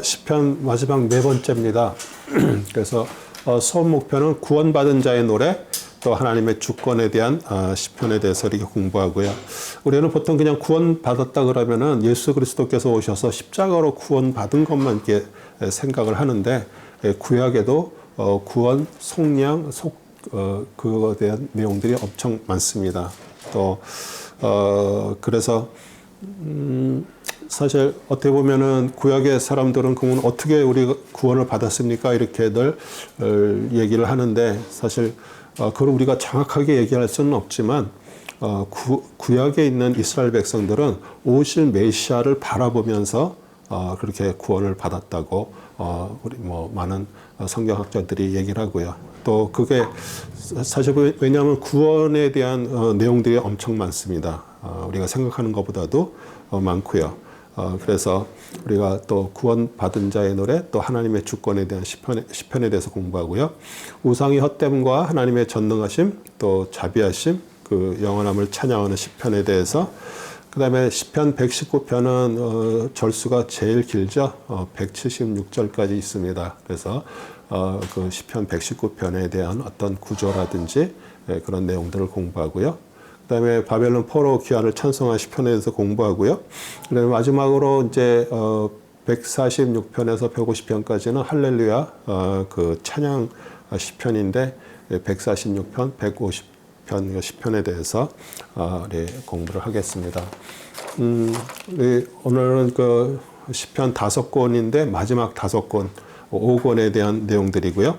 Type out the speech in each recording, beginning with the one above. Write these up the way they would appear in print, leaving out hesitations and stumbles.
시편 마지막 네 번째입니다. 그래서 수업 목표는 구원받은 자의 노래, 또 하나님의 주권에 대한 시편에 대해서 이렇게 공부하고요. 우리는 보통 그냥 구원받았다 그러면은 예수 그리스도께서 오셔서 십자가로 구원받은 것만 이렇게 생각을 하는데, 구약에도 구원, 속량, 그거에 대한 내용들이 엄청 많습니다. 또 그래서 사실 어떻게 보면은 구약의 사람들은 그러면 어떻게 우리가 구원을 받았습니까? 이렇게들 얘기를 하는데, 사실 그걸 우리가 정확하게 얘기할 수는 없지만 구약에 있는 이스라엘 백성들은 오실 메시아를 바라보면서 그렇게 구원을 받았다고 우리 많은 성경학자들이 얘기를 하고요. 또 그게 사실 왜냐하면 구원에 대한 내용들이 엄청 많습니다. 우리가 생각하는 것보다도 많고요. 그래서 우리가 또 구원받은 자의 노래, 또 하나님의 주권에 대한 시편에 대해서 공부하고요. 우상의 헛됨과 하나님의 전능하심, 또 자비하심, 그 영원함을 찬양하는 시편에 대해서, 그 다음에 시편 119편은 절수가 제일 길죠. 176절까지 있습니다. 그래서 그 시편 119편에 대한 어떤 구조라든지 그런 내용들을 공부하고요. 그 다음에 바벨론 포로 귀환을 찬송한 시편에 대해서 공부하고요. 그 다음에 마지막으로 이제 146편에서 150편까지는 할렐루야 그 찬양 시편인데, 146편, 150편 시편에 대해서 공부를 하겠습니다. 오늘은 그 시편 5권인데 마지막 5권, 5권에 대한 내용들이고요.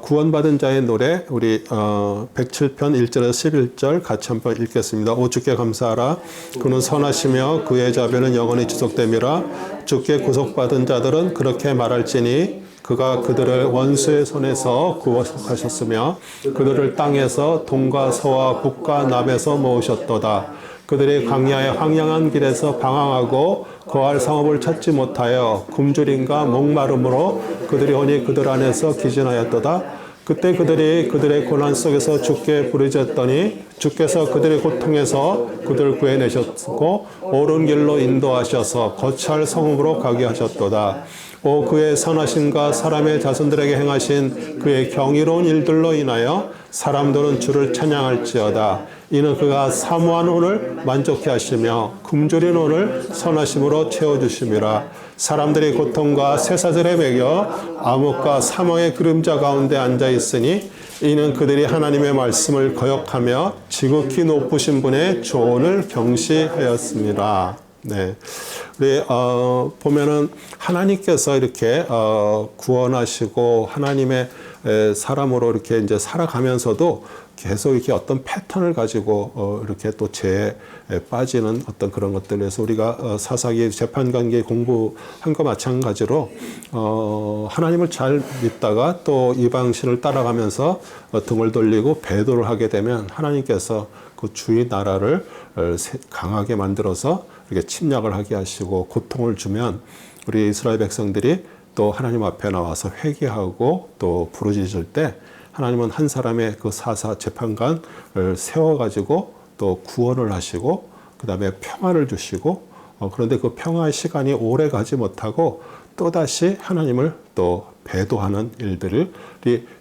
구원받은 자의 노래, 우리 107편 1절에서 11절 같이 한번 읽겠습니다. 오 주께 감사하라. 그는 선하시며 그의 자비는 영원히 지속됨이라. 주께 구속받은 자들은 그렇게 말할지니 그가 그들을 원수의 손에서 구원하셨으며 그들을 땅에서 동과 서와 북과 남에서 모으셨도다. 그들이 광야의 황량한 길에서 방황하고 거할 성읍을 찾지 못하여 굶주림과 목마름으로 그들이 오니 그들 안에서 기진하였도다. 그때 그들이 그들의 고난 속에서 주께 부르짖었더니 주께서 그들의 고통에서 그들을 구해내셨고 옳은 길로 인도하셔서 거처할 성읍으로 가게 하셨도다. 오 그의 선하심과 사람의 자손들에게 행하신 그의 경이로운 일들로 인하여 사람들은 주를 찬양할지어다. 이는 그가 사모한 혼을 만족해 하시며 굶주린 혼을 선하심으로 채워주심이라. 사람들이 고통과 쇠사슬에 매겨 암흑과 사망의 그림자 가운데 앉아 있으니 이는 그들이 하나님의 말씀을 거역하며 지극히 높으신 분의 조언을 경시하였습니다. 네, 우리 보면은 하나님께서 이렇게 구원하시고 하나님의 사람으로 이렇게 이제 살아가면서도 계속 이렇게 어떤 패턴을 가지고 이렇게 또 죄에 빠지는 어떤 그런 것들에서 우리가 사사기 재판관계 공부한 것 마찬가지로 하나님을 잘 믿다가 또 이방신을 따라가면서 등을 돌리고 배도를 하게 되면 하나님께서 그 주의 나라를 강하게 만들어서 이렇게 침략을 하게 하시고 고통을 주면 우리 이스라엘 백성들이 또 하나님 앞에 나와서 회개하고 또 부르짖을 때 하나님은 한 사람의 그 사사 재판관을 세워가지고 또 구원을 하시고 그 다음에 평화를 주시고 그런데 그 평화의 시간이 오래 가지 못하고 또다시 하나님을 또 배도하는 일들이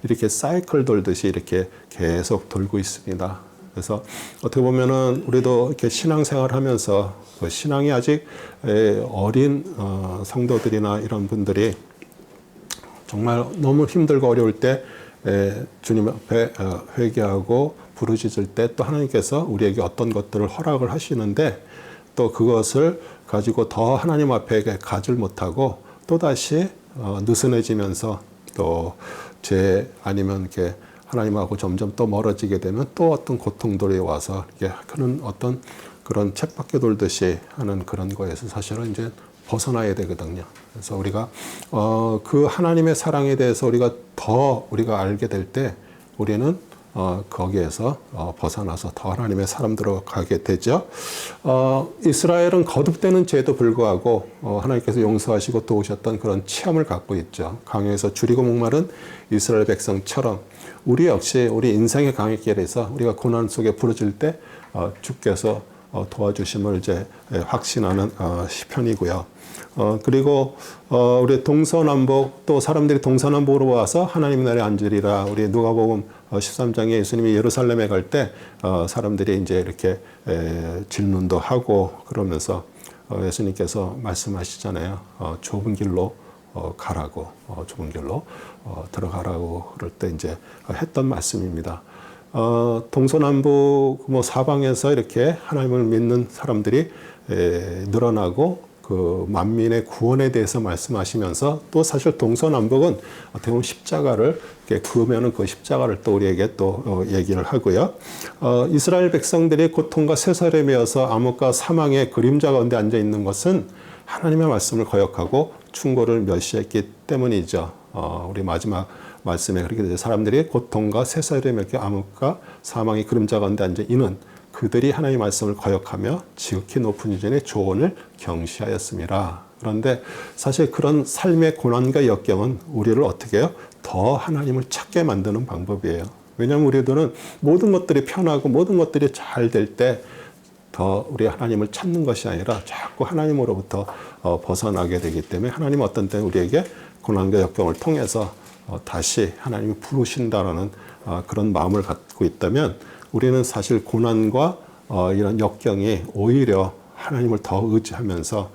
이렇게 사이클 돌듯이 이렇게 계속 돌고 있습니다. 그래서 어떻게 보면은 우리도 이렇게 신앙생활 하면서 그 신앙이 아직 어린 성도들이나 이런 분들이 정말 너무 힘들고 어려울 때 주님 앞에 회개하고 부르짖을 때 또 하나님께서 우리에게 어떤 것들을 허락을 하시는데 또 그것을 가지고 더 하나님 앞에 가질 못하고 또다시 느슨해지면서 또 죄 아니면 이렇게 하나님하고 점점 또 멀어지게 되면 또 어떤 고통들이 와서 이렇게 그런 어떤 그런 쳇바퀴 돌듯이 하는 그런 거에서 사실은 이제 벗어나야 되거든요. 그래서 우리가 그 하나님의 사랑에 대해서 우리가 알게 될 때 우리는 거기에서 벗어나서 더 하나님의 사람들로 가게 되죠. 이스라엘은 거듭되는 죄에도 불구하고 하나님께서 용서하시고 도우셨던 그런 체험을 갖고 있죠. 강요에서 줄이고 목마른 이스라엘 백성처럼 우리 역시 우리 인생의 강의 길에서 우리가 고난 속에 부르짖을 때 주께서 도와주심을 이제 확신하는 시편이고요. 그리고 우리 동서남북 또 사람들이 동서남북으로 와서 하나님 나라에 앉으리라. 우리 누가복음 13장에 예수님이 예루살렘에 갈 때 사람들이 이제 이렇게 질문도 하고 그러면서 예수님께서 말씀하시잖아요. 좁은 길로 가라고, 좁은 길로 들어가라고 그럴 때 이제 했던 말씀입니다. 동서남북 뭐 사방에서 이렇게 하나님을 믿는 사람들이 늘어나고 그 만민의 구원에 대해서 말씀하시면서 또 사실 동서남북은 어떻게 보면 십자가를 이렇게 그으면은 그 십자가를 또 우리에게 또 얘기를 하고요. 이스라엘 백성들이 고통과 쇠사림이어서 암흑과 사망의 그림자 가운데 앉아 있는 것은 하나님의 말씀을 거역하고 충고를 멸시했기 때문이죠. 우리 마지막 말씀에 그렇게 되죠. 사람들이 고통과 쇠사림의 암흑과 사망의 그림자 가운데 앉아 있는 그들이 하나님의 말씀을 거역하며 지극히 높은 유전의 조언을 경시하였습니다. 그런데 사실 그런 삶의 고난과 역경은 우리를 어떻게 해요? 더 하나님을 찾게 만드는 방법이에요. 왜냐하면 우리들은 모든 것들이 편하고 모든 것들이 잘 될 때 더 우리 하나님을 찾는 것이 아니라 자꾸 하나님으로부터 벗어나게 되기 때문에 하나님은 어떤 때는 우리에게 고난과 역경을 통해서 다시 하나님이 부르신다라는 그런 마음을 갖고 있다면 우리는 사실 고난과 이런 역경이 오히려 하나님을 더 의지하면서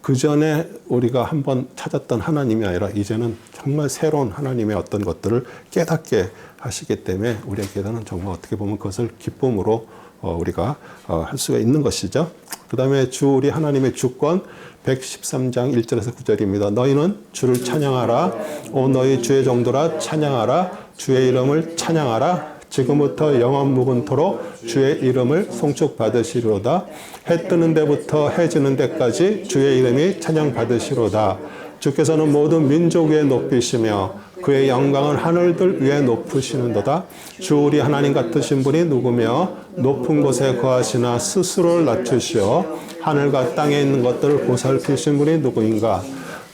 그 전에 우리가 한번 찾았던 하나님이 아니라 이제는 정말 새로운 하나님의 어떤 것들을 깨닫게 하시기 때문에 우리에게는 정말 어떻게 보면 그것을 기쁨으로 우리가 할 수가 있는 것이죠. 그 다음에 주 우리 하나님의 주권 113장 1절에서 9절입니다. 너희는 주를 찬양하라. 오 너희 주의 종들아 찬양하라. 주의 이름을 찬양하라. 지금부터 영원 무분토록 주의 이름을 송축받으시로다. 해 뜨는 데부터 해 지는 데까지 주의 이름이 찬양받으시로다. 주께서는 모든 민족 위에 높이시며 그의 영광을 하늘들 위에 높으시는도다. 주 우리 하나님 같으신 분이 누구며 높은 곳에 거하시나 스스로를 낮추시어 하늘과 땅에 있는 것들을 보살피신 분이 누구인가.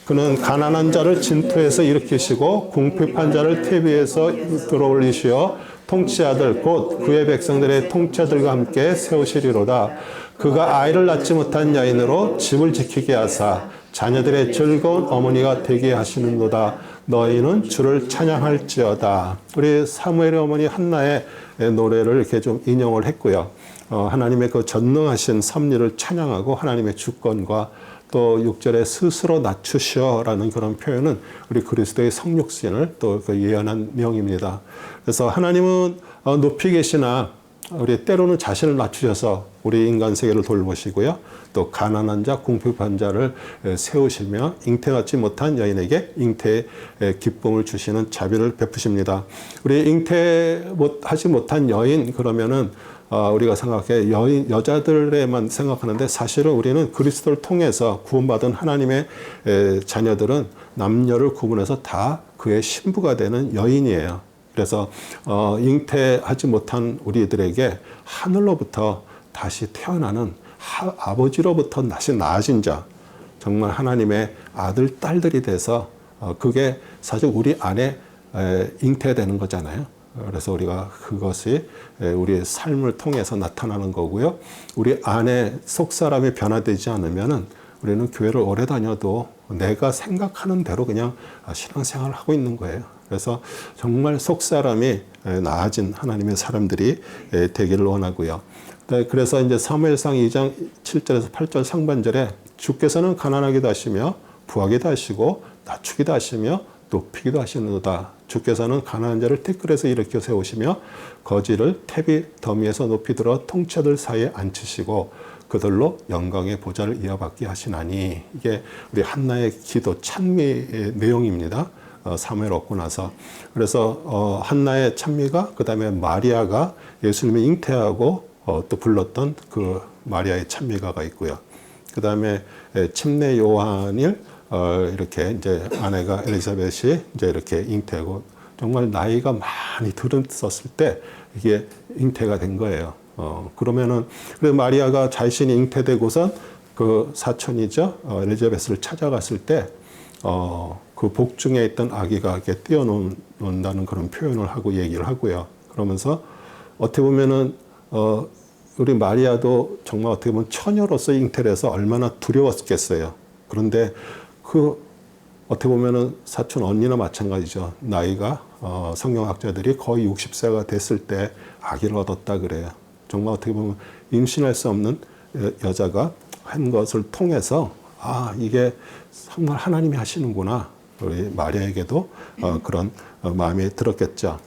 그는 가난한 자를 진토에서 일으키시고 궁핍한 자를 태비에서 들어올리시어 통치자들 곧 그의 백성들의 통치자들과 함께 세우시리로다. 그가 아이를 낳지 못한 여인으로 집을 지키게 하사 자녀들의 즐거운 어머니가 되게 하시는도다. 너희는 주를 찬양할지어다. 우리 사무엘의 어머니 한나의 노래를 이렇게 좀 인용을 했고요. 하나님의 그 전능하신 섭리를 찬양하고 하나님의 주권과 또 6절에 스스로 낮추셔라는 그런 표현은 우리 그리스도의 성육신을 또 그 예언한 명입니다. 그래서 하나님은 높이 계시나 우리 때로는 자신을 낮추셔서 우리 인간 세계를 돌보시고요. 또 가난한 자, 궁핍한 자를 세우시며 잉태하지 못한 여인에게 잉태의 기쁨을 주시는 자비를 베푸십니다. 우리 잉태하지 못한 여인 그러면은 우리가 생각해 여자들에만 생각하는데 사실은 우리는 그리스도를 통해서 구원받은 하나님의 자녀들은 남녀를 구분해서 다 그의 신부가 되는 여인이에요. 그래서 잉태하지 못한 우리들에게 하늘로부터 다시 태어나는 아버지로부터 다시 나아진 자, 정말 하나님의 아들, 딸들이 돼서 그게 사실 우리 안에 잉태되는 거잖아요. 그래서 우리가 그것이 우리의 삶을 통해서 나타나는 거고요. 우리 안에 속사람이 변화되지 않으면은 우리는 교회를 오래 다녀도 내가 생각하는 대로 그냥 신앙생활을 하고 있는 거예요. 그래서 정말 속사람이 나아진 하나님의 사람들이 되기를 원하고요. 그래서 이제 사무엘상 2장 7절에서 8절 상반절에 주께서는 가난하기도 하시며 부하기도 하시고 낮추기도 하시며 높이기도 하시는도다. 주께서는 가난한 자를 티끌에서 일으켜 세우시며 거지를 태비 더미에서 높이 들어 통치자들 사이에 앉히시고 그들로 영광의 보좌를 이어받게 하시나니. 이게 우리 한나의 기도 찬미의 내용입니다. 사무엘 얻고 나서. 그래서 한나의 찬미가 그 다음에 마리아가 예수님을 잉태하고 또 불렀던 그 마리아의 찬미가가 있고요. 그 다음에 침례 요한을 이렇게 이제 아내가 엘리사벳이 이제 이렇게 잉태하고 정말 나이가 많이 들었을 때 이게 잉태가 된 거예요. 그러면은 그래서 마리아가 자신이 잉태되고선 그 사촌이죠 엘리자벳을 찾아갔을 때 그 복중에 있던 아기가 이렇게 뛰어논다는 그런 표현을 하고 얘기를 하고요. 그러면서 어떻게 보면은 우리 마리아도 정말 어떻게 보면 처녀로서 잉태해서 얼마나 두려웠겠어요. 그런데 그 어떻게 보면은 사촌 언니나 마찬가지죠. 나이가 성경학자들이 거의 60세가 됐을 때 아기를 얻었다 그래요. 정말 어떻게 보면 임신할 수 없는 여자가 한 것을 통해서 이게 정말 하나님이 하시는구나. 우리 마리아에게도 그런 마음이 들었겠죠.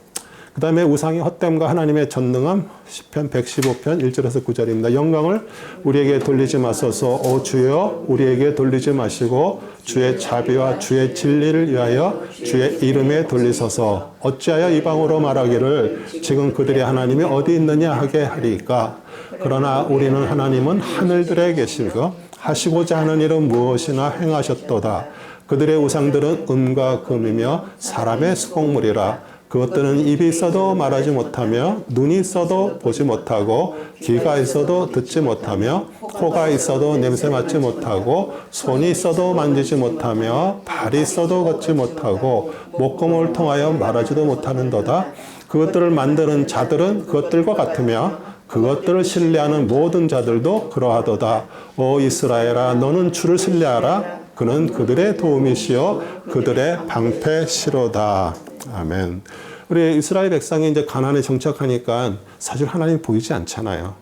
그 다음에 우상의 헛됨과 하나님의 전능함, 시편 115편 1절에서 9절입니다. 영광을 우리에게 돌리지 마소서. 오 주여 우리에게 돌리지 마시고 주의 자비와 주의 진리를 위하여 주의 이름에 돌리소서. 어찌하여 이방으로 말하기를 지금 그들의 하나님이 어디 있느냐 하게 하리까. 그러나 우리는 하나님은 하늘들에 계시고 하시고자 하는 일은 무엇이나 행하셨도다. 그들의 우상들은 음과 금이며 사람의 수공물이라. 그것들은 입이 있어도 말하지 못하며 눈이 있어도 보지 못하고 귀가 있어도 듣지 못하며 코가 있어도 냄새 맡지 못하고 손이 있어도 만지지 못하며 발이 있어도 걷지 못하고 목구멍을 통하여 말하지도 못하는도다. 그것들을 만드는 자들은 그것들과 같으며 그것들을 신뢰하는 모든 자들도 그러하도다. 오 이스라엘아 너는 주를 신뢰하라. 그는 그들의 도움이시요 그들의 방패시로다. 아멘. 우리 이스라엘 백성이 이제 가나안에 정착하니까 사실 하나님 보이지 않잖아요.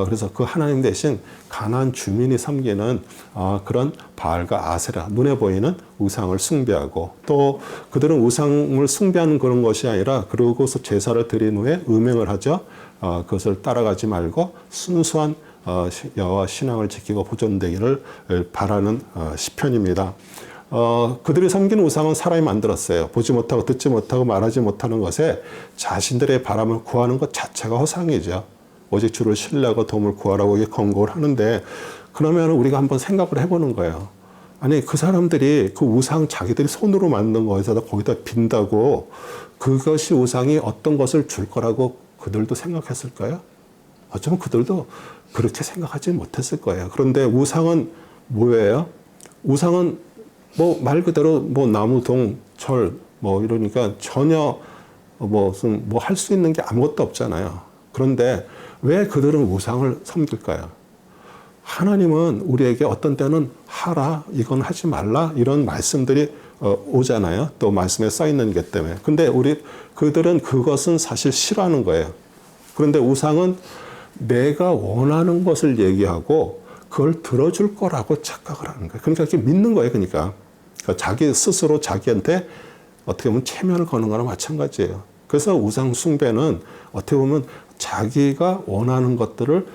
그래서 그 하나님 대신 가나안 주민이 섬기는 그런 바알과 아세라, 눈에 보이는 우상을 숭배하고, 또 그들은 우상을 숭배하는 그런 것이 아니라 그러고서 제사를 드린 후에 음행을 하죠. 그것을 따라가지 말고 순수한 여호와 신앙을 지키고 보존되기를 바라는 시편입니다. 그들이 섬기는 우상은 사람이 만들었어요. 보지 못하고 듣지 못하고 말하지 못하는 것에 자신들의 바람을 구하는 것 자체가 허상이죠. 오직 주를 신뢰하고 도움을 구하라고 권고를 하는데, 그러면 우리가 한번 생각을 해보는 거예요. 아니 그 사람들이 그 우상 자기들이 손으로 만든 거에서 거기다 빈다고 그것이 우상이 어떤 것을 줄 거라고 그들도 생각했을까요? 어쩌면 그들도 그렇게 생각하지 못했을 거예요. 그런데 우상은 뭐예요? 우상은 뭐 말 그대로 뭐 나무, 동, 철 뭐 이러니까 전혀 무슨 뭐 할 수 있는 게 아무것도 없잖아요. 그런데 왜 그들은 우상을 섬길까요? 하나님은 우리에게 어떤 때는 하라, 이건 하지 말라 이런 말씀들이 오잖아요. 또 말씀에 써 있는 게 때문에. 근데 그들은 그것은 사실 싫어하는 거예요. 그런데 우상은 내가 원하는 것을 얘기하고 그걸 들어줄 거라고 착각을 하는 거예요. 그러니까 이렇게 믿는 거예요. 그러니까 자기 스스로 자기한테 어떻게 보면 체면을 거는 거나 마찬가지예요. 그래서 우상 숭배는 어떻게 보면 자기가 원하는 것들을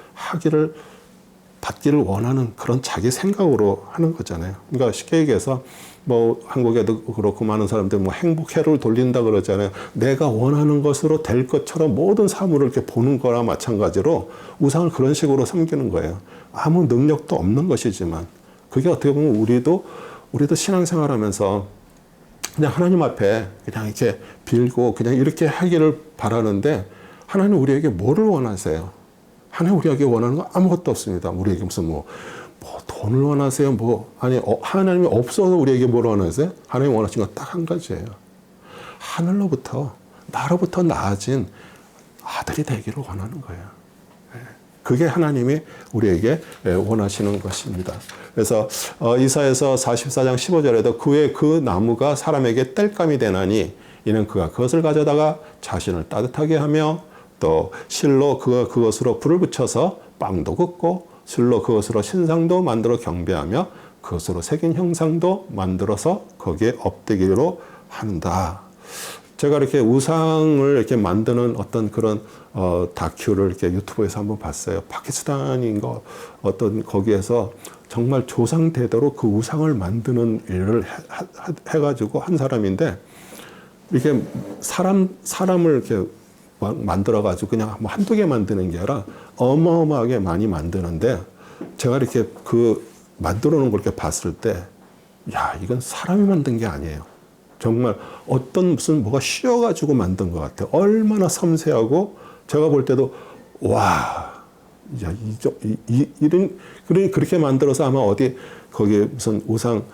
받기를 원하는 그런 자기 생각으로 하는 거잖아요. 그러니까 쉽게 얘기해서 뭐 한국에도 그렇고 많은 사람들 뭐 행복회로를 돌린다 그러잖아요. 내가 원하는 것으로 될 것처럼 모든 사물을 이렇게 보는 거나 마찬가지로 우상을 그런 식으로 섬기는 거예요. 아무 능력도 없는 것이지만 그게 어떻게 보면 우리도 신앙생활하면서 그냥 하나님 앞에 그냥 이렇게 빌고 그냥 이렇게 하기를 바라는데, 하나님 우리에게 뭐를 원하세요? 하나님 우리에게 원하는 거 아무것도 없습니다. 우리에게 무슨 뭐 돈을 원하세요? 하나님이 없어서 우리에게 뭘 원하세요? 하나님 원하시는 건 딱 한 가지예요. 하늘로부터, 나로부터 나아진 아들이 되기를 원하는 거예요. 그게 하나님이 우리에게 원하시는 것입니다. 그래서 이사야서 44장 15절에도 그의 그 나무가 사람에게 땔감이 되나니 이는 그가 그것을 가져다가 자신을 따뜻하게 하며 또 실로 그것으로 불을 붙여서 빵도 굽고 실로 그것으로 신상도 만들어 경배하며 그것으로 새긴 형상도 만들어서 거기에 엎드기로 한다. 제가 이렇게 우상을 이렇게 만드는 어떤 그런 다큐를 이렇게 유튜브에서 한번 봤어요. 파키스탄인가 어떤 거기에서 정말 조상 대대로 그 우상을 만드는 일을 해가지고 한 사람인데, 이렇게 사람을 이렇게 만들어가지고 그냥 뭐 한두 개 만드는 게 아니라 어마어마하게 많이 만드는데, 제가 이렇게 그 만들어 놓은 걸 이렇게 봤을 때, 야, 이건 사람이 만든 게 아니에요. 정말 어떤 무슨 뭐가 씌어가지고 만든 것 같아요. 얼마나 섬세하고, 제가 볼 때도, 와, 야, 그렇게 만들어서 아마 거기 무슨 우상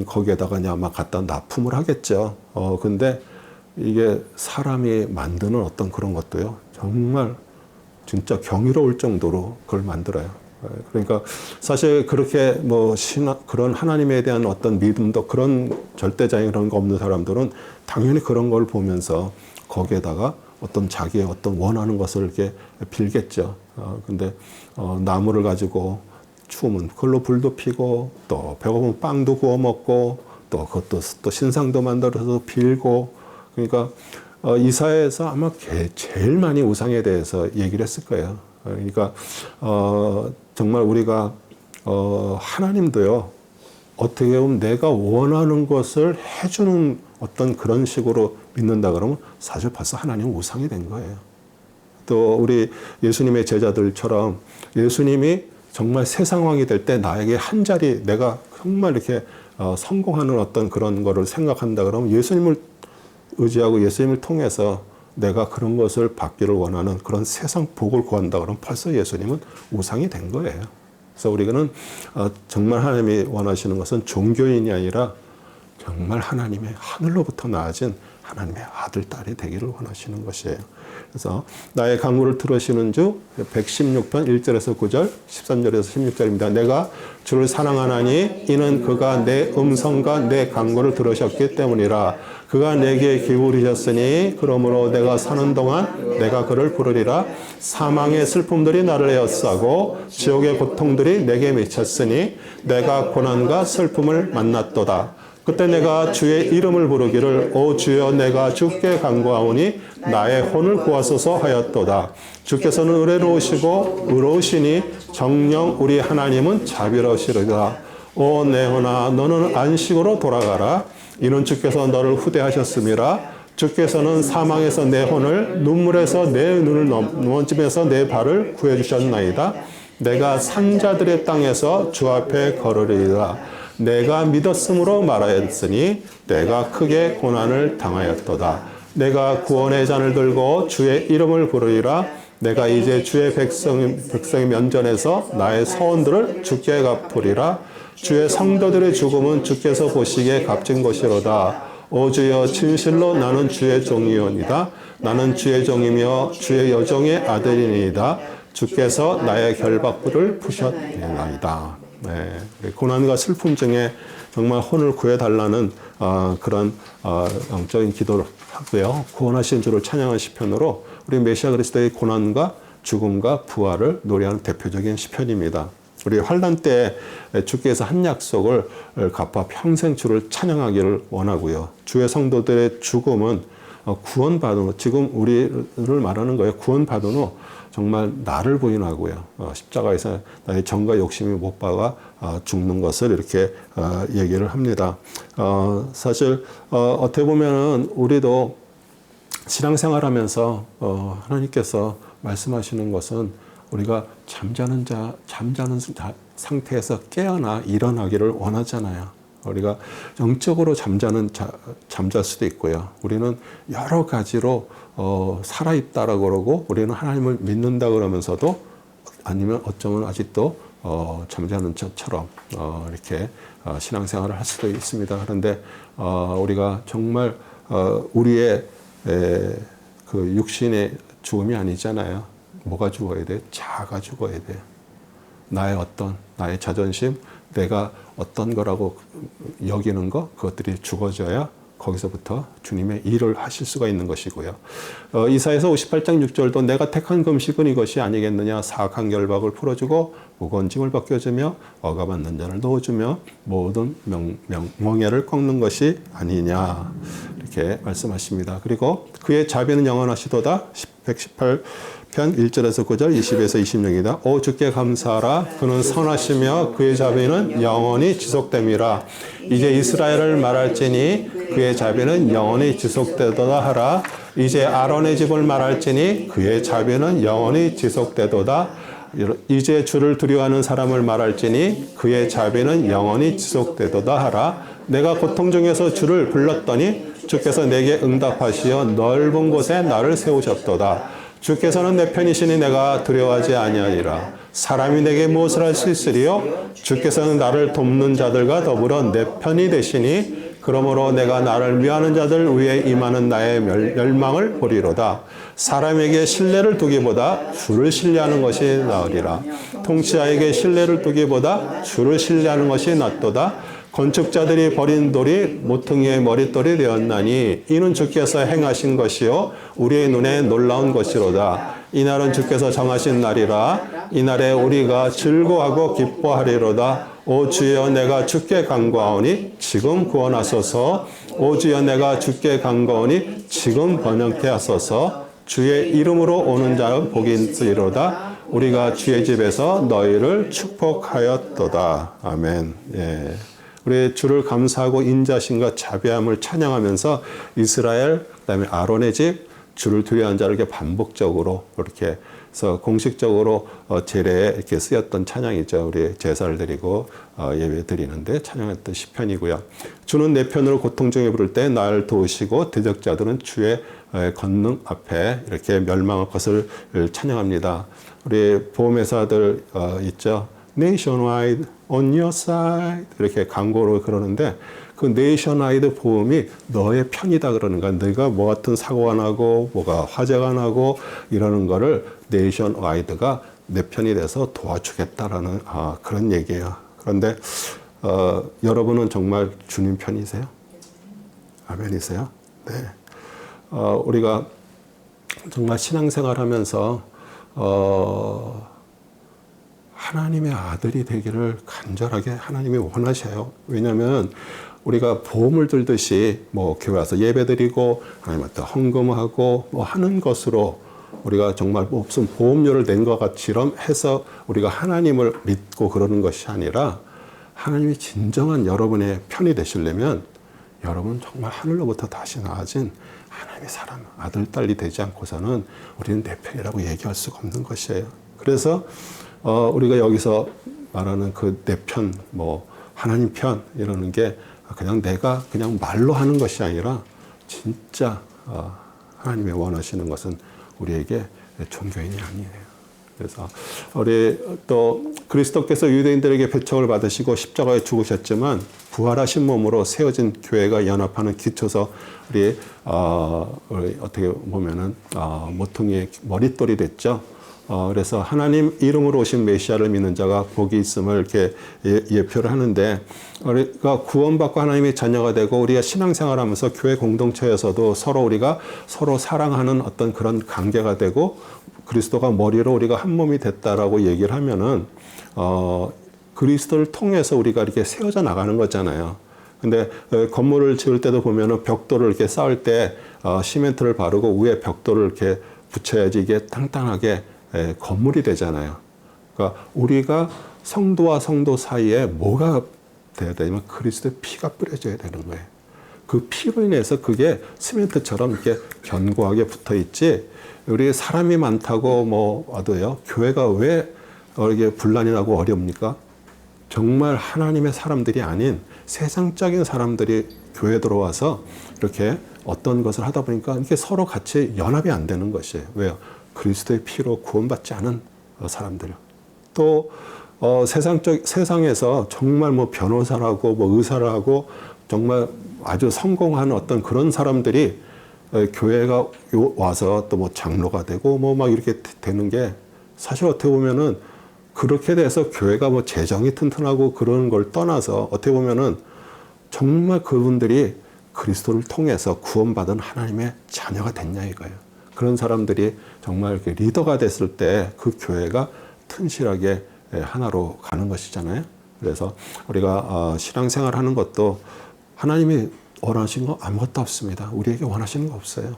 거기에다가 그냥 아마 갖다 납품을 하겠죠. 근데 이게 사람이 만드는 어떤 그런 것도요, 정말 진짜 경이로울 정도로 그걸 만들어요. 그러니까 사실 그렇게 뭐 그런 하나님에 대한 어떤 믿음도 그런 절대적인 그런 거 없는 사람들은 당연히 그런 걸 보면서 거기에다가 어떤 자기의 어떤 원하는 것을 이렇게 빌겠죠. 근데 나무를 가지고 추우면 그걸로 불도 피고 또 배고프면 빵도 구워 먹고 또 그것도 또 신상도 만들어서 빌고 그러니까 이사야에서 아마 제일 많이 우상에 대해서 얘기를 했을 거예요. 그러니까 정말 우리가 하나님도요 어떻게 보면 내가 원하는 것을 해주는 어떤 그런 식으로 믿는다 그러면 사실 벌써 하나님은 우상이 된 거예요. 또 우리 예수님의 제자들처럼 예수님이 정말 새 상황이 될 때 나에게 한 자리 내가 정말 이렇게 성공하는 어떤 그런 거를 생각한다 그러면 예수님을 의지하고 예수님을 통해서 내가 그런 것을 받기를 원하는 그런 세상 복을 구한다 그러면 벌써 예수님은 우상이 된 거예요. 그래서 우리는 정말 하나님이 원하시는 것은 종교인이 아니라 정말 하나님의 하늘로부터 나아진 하나님의 아들, 딸이 되기를 원하시는 것이에요. 그래서 나의 간구를 들으시는 주 116편 1절에서 9절 13절에서 16절입니다. 내가 주를 사랑하나니 이는 그가 내 음성과 내 간구를 들으셨기 때문이라. 그가 내게 기울이셨으니 그러므로 내가 사는 동안 내가 그를 부르리라. 사망의 슬픔들이 나를 에워싸고 지옥의 고통들이 내게 미쳤으니 내가 고난과 슬픔을 만났도다. 그때 내가 주의 이름을 부르기를 오 주여 내가 주께 간구하오니 나의 혼을 구하소서 하였도다. 주께서는 의로우시고 의로우시니 정녕 우리 하나님은 자비로우시리라. 오 내 혼아 너는 안식으로 돌아가라. 이는 주께서 너를 후대하셨음이라. 주께서는 사망에서 내 혼을 눈물에서 내 눈을 넘어짐에서 내 발을 구해주셨나이다. 내가 산자들의 땅에서 주 앞에 걸으리이다. 내가 믿었으므로 말하였으니 내가 크게 고난을 당하였도다. 내가 구원의 잔을 들고 주의 이름을 부르리라. 내가 이제 주의 백성의 면전에서 나의 서원들을 주께 갚으리라. 주의 성도들의 죽음은 주께서 보시기에 값진 것이로다. 오 주여 진실로 나는 주의 종이오니다. 나는 주의 종이며 주의 여종의 아들이니이다. 주께서 나의 결박부를 푸셨나이다. 네, 고난과 슬픔 중에 정말 혼을 구해달라는 그런 영적인 기도를 하고요. 구원하신 주를 찬양한 시편으로 우리 메시아 그리스도의 고난과 죽음과 부활을 노래하는 대표적인 시편입니다. 우리 환난 때 주께서 한 약속을 갚아 평생 주를 찬양하기를 원하고요. 주의 성도들의 죽음은 구원받은 후, 지금 우리를 말하는 거예요. 구원받은 후 정말 나를 부인하고요. 십자가에서 나의 정과 욕심이 못 박아 죽는 것을 이렇게 얘기를 합니다. 사실 어떻게 보면은 우리도 신앙생활하면서 하나님께서 말씀하시는 것은 우리가 잠자는 상태에서 깨어나 일어나기를 원하잖아요. 우리가 영적으로 잠잘 수도 있고요. 우리는 여러 가지로 살아있다라고 그러고 우리는 하나님을 믿는다 그러면서도 아니면 어쩌면 아직도 잠자는 것처럼 이렇게 신앙생활을 할 수도 있습니다. 그런데 우리가 정말 우리의 그 육신의 죽음이 아니잖아요. 뭐가 죽어야 돼? 자아가 죽어야 돼요. 나의 자존심, 내가 어떤 거라고 여기는 거, 그것들이 죽어져야 거기서부터 주님의 일을 하실 수가 있는 것이고요. 이사야서 58장 6절도 내가 택한 금식은 이것이 아니겠느냐. 사악한 결박을 풀어주고 무거운 짐을 벗겨주며 억압받는 자를 놓아주며 모든 멍에를 꺾는 것이 아니냐. 이렇게 말씀하십니다. 그리고 그의 자비는 영원하시도다. 118편 1절에서 9절 20에서 26이다. 오 주께 감사하라. 그는 선하시며 그의 자비는 영원히 지속됨이라. 이제 이스라엘을 말할지니 그의 자비는 영원히 지속되도다 하라. 이제 아론의 집을 말할지니 그의 자비는 영원히 지속되도다. 이제 주를 두려워하는 사람을 말할지니 그의 자비는 영원히 지속되도다 하라. 내가 고통 중에서 주를 불렀더니 주께서 내게 응답하시어 넓은 곳에 나를 세우셨도다. 주께서는 내 편이시니 내가 두려워하지 아니하리라. 사람이 내게 무엇을 할 수 있으리요? 주께서는 나를 돕는 자들과 더불어 내 편이 되시니 그러므로 내가 나를 미워하는 자들 위에 임하는 나의 멸망을 보리로다. 사람에게 신뢰를 두기보다 주를 신뢰하는 것이 나으리라. 통치자에게 신뢰를 두기보다 주를 신뢰하는 것이 낫도다. 건축자들이 버린 돌이 모퉁이의 머릿돌이 되었나니 이는 주께서 행하신 것이요 우리의 눈에 놀라운 것이로다. 이날은 주께서 정하신 날이라. 이날에 우리가 즐거워하고 기뻐하리로다. 오 주여 내가 주께 간구하오니 지금 구원하소서. 오 주여 내가 주께 간구하오니 지금 번영케 하소서. 주의 이름으로 오는 자는 복이 있으리로다. 우리가 주의 집에서 너희를 축복하였도다. 아멘. 예. 우리 주를 감사하고 인자심과 자비함을 찬양하면서 이스라엘, 그다음에 아론의 집, 주를 두려워하는 자를 이렇게 반복적으로 이렇게 해서 공식적으로 제례에 이렇게 쓰였던 찬양이죠. 우리 제사를 드리고 예배 드리는데 찬양했던 시편이고요. 주는 내 편으로 고통 중에 부를 때 나를 도우시고 대적자들은 주의 권능 앞에 이렇게 멸망할 것을 찬양합니다. 우리 보험회사들 있죠. Nationwide on your side 이렇게 광고로 그러는데 그 네이션와이드 보험이 너의 편이다 그러는 거야. 너가 뭐 같은 사고가 나고 뭐가 화재가 나고 이러는 거를 네이션와이드가 내 편이 돼서 도와주겠다라는 그런 얘기예요. 그런데 여러분은 정말 주님 편이세요? 아멘이세요? 네. 우리가 정말 신앙생활하면서 하나님의 아들이 되기를 간절하게 하나님이 원하셔요. 왜냐하면 우리가 보험을 들듯이 뭐 교회 와서 예배드리고 하나님한테 헌금하고 뭐 하는 것으로 우리가 정말 무슨 보험료를 낸 것 같이럼 해서 우리가 하나님을 믿고 그러는 것이 아니라 하나님이 진정한 여러분의 편이 되시려면 여러분 정말 하늘로부터 다시 나아진 하나님의 사람, 아들, 딸이 되지 않고서는 우리는 내 편이라고 얘기할 수가 없는 것이에요. 그래서 우리가 여기서 말하는 그 내 편, 뭐 하나님 편 이러는 게 그냥 내가 그냥 말로 하는 것이 아니라 진짜 하나님이 원하시는 것은 우리에게 종교인이 아니에요. 그래서 우리 또 그리스도께서 유대인들에게 배척을 받으시고 십자가에 죽으셨지만 부활하신 몸으로 세워진 교회가 연합하는 기초서 우리 어떻게 보면은 모퉁이의 머릿돌이 됐죠. 그래서 하나님 이름으로 오신 메시아를 믿는 자가 복이 있음을 이렇게 예표를 하는데 우리가 구원받고 하나님의 자녀가 되고 우리가 신앙생활하면서 교회 공동체에서도 우리가 서로 사랑하는 어떤 그런 관계가 되고 그리스도가 머리로 우리가 한 몸이 됐다라고 얘기를 하면은 그리스도를 통해서 우리가 이렇게 세워져 나가는 거잖아요. 근데 건물을 지을 때도 보면은 벽돌을 이렇게 쌓을 때 시멘트를 바르고 위에 벽돌을 이렇게 붙여야지 이게 땅땅하게 건물이 되잖아요. 그러니까 우리가 성도와 성도 사이에 뭐가 돼야 되냐면 그리스도의 피가 뿌려져야 되는 거예요. 그 피로 인해서 그게 시멘트처럼 이렇게 견고하게 붙어 있지. 우리 사람이 많다고 뭐 와도요. 교회가 왜 이게 분란이 나고 어렵니까? 정말 하나님의 사람들이 아닌 세상적인 사람들이 교회에 들어와서 이렇게 어떤 것을 하다 보니까 이게 서로 같이 연합이 안 되는 것이에요. 왜요? 그리스도의 피로 구원받지 않은 사람들. 또 세상에서 정말 뭐 변호사라고 뭐 의사라고 정말 아주 성공한 어떤 그런 사람들이 교회가 와서 또 뭐 장로가 되고 뭐 막 이렇게 되는 게 사실 어떻게 보면은 그렇게 돼서 교회가 뭐 재정이 튼튼하고 그런 걸 떠나서 어떻게 보면은 정말 그분들이 그리스도를 통해서 구원받은 하나님의 자녀가 됐냐 이거예요. 그런 사람들이 정말 이렇게 리더가 됐을 때 그 교회가 튼실하게 하나로 가는 것이잖아요. 그래서 우리가 신앙생활 하는 것도 하나님이 원하시는 거 아무것도 없습니다. 우리에게 원하시는 거 없어요.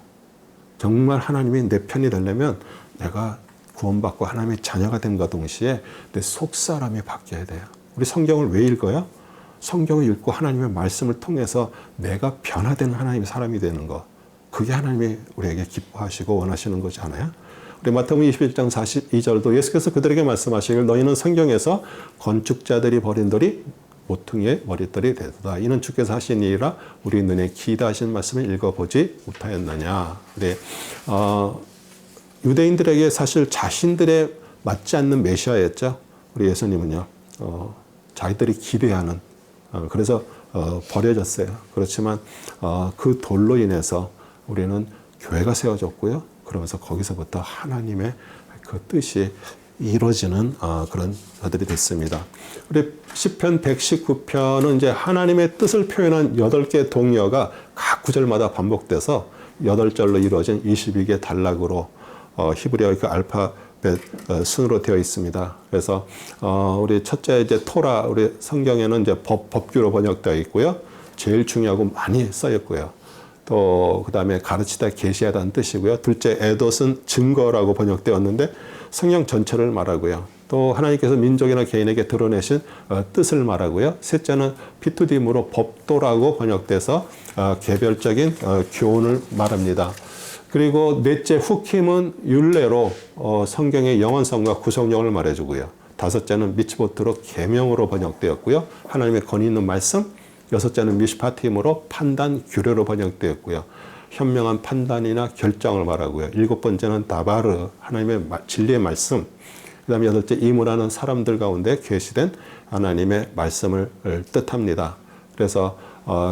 정말 하나님이 내 편이 되려면 내가 구원받고 하나님의 자녀가 됨과 동시에 내 속사람이 바뀌어야 돼요. 우리 성경을 왜 읽어요? 성경을 읽고 하나님의 말씀을 통해서 내가 변화되는 하나님의 사람이 되는 것. 그게 하나님이 우리에게 기뻐하시고 원하시는 거지 않아요? 우리 마태복음 21장 42절도 예수께서 그들에게 말씀하시길 너희는 성경에서 건축자들이 버린 돌이 모퉁이의 머릿돌이 되도다. 이는 주께서 하신 일이라 우리 눈에 기이다 하신 말씀을 읽어보지 못하였느냐. 네. 유대인들에게 사실 자신들의 맞지 않는 메시아였죠. 우리 예수님은요. 자기들이 기대하는 그래서 버려졌어요. 그렇지만 그 돌로 인해서 우리는 교회가 세워졌고요. 그러면서 거기서부터 하나님의 그 뜻이 이루어지는 그런 자들이 됐습니다. 우리 시편 119편은 이제 하나님의 뜻을 표현한 8개 동요가 각 구절마다 반복돼서 8절로 이루어진 22개 단락으로 히브리어 그 알파벳 순으로 되어 있습니다. 그래서 우리 첫째 이제 토라, 우리 성경에는 이제 법규로 번역되어 있고요. 제일 중요하고 많이 쓰였고요. 또 그다음에 가르치다 계시하다는 뜻이고요. 둘째 에돗은 증거라고 번역되었는데 성경 전체를 말하고요. 또 하나님께서 민족이나 개인에게 드러내신 뜻을 말하고요. 셋째는 피투딤으로 법도라고 번역돼서 개별적인 교훈을 말합니다. 그리고 넷째 후킴은 율례로 성경의 영원성과 구속력을 말해주고요. 다섯째는 미츠보트로 계명으로 번역되었고요. 하나님의 권위 있는 말씀. 여섯째는 미슈파팀으로 판단, 규례로 번역되었고요. 현명한 판단이나 결정을 말하고요. 일곱 번째는 다바르, 하나님의 진리의 말씀. 그 다음에 여덟째 이무라는 사람들 가운데 계시된 하나님의 말씀을 뜻합니다. 그래서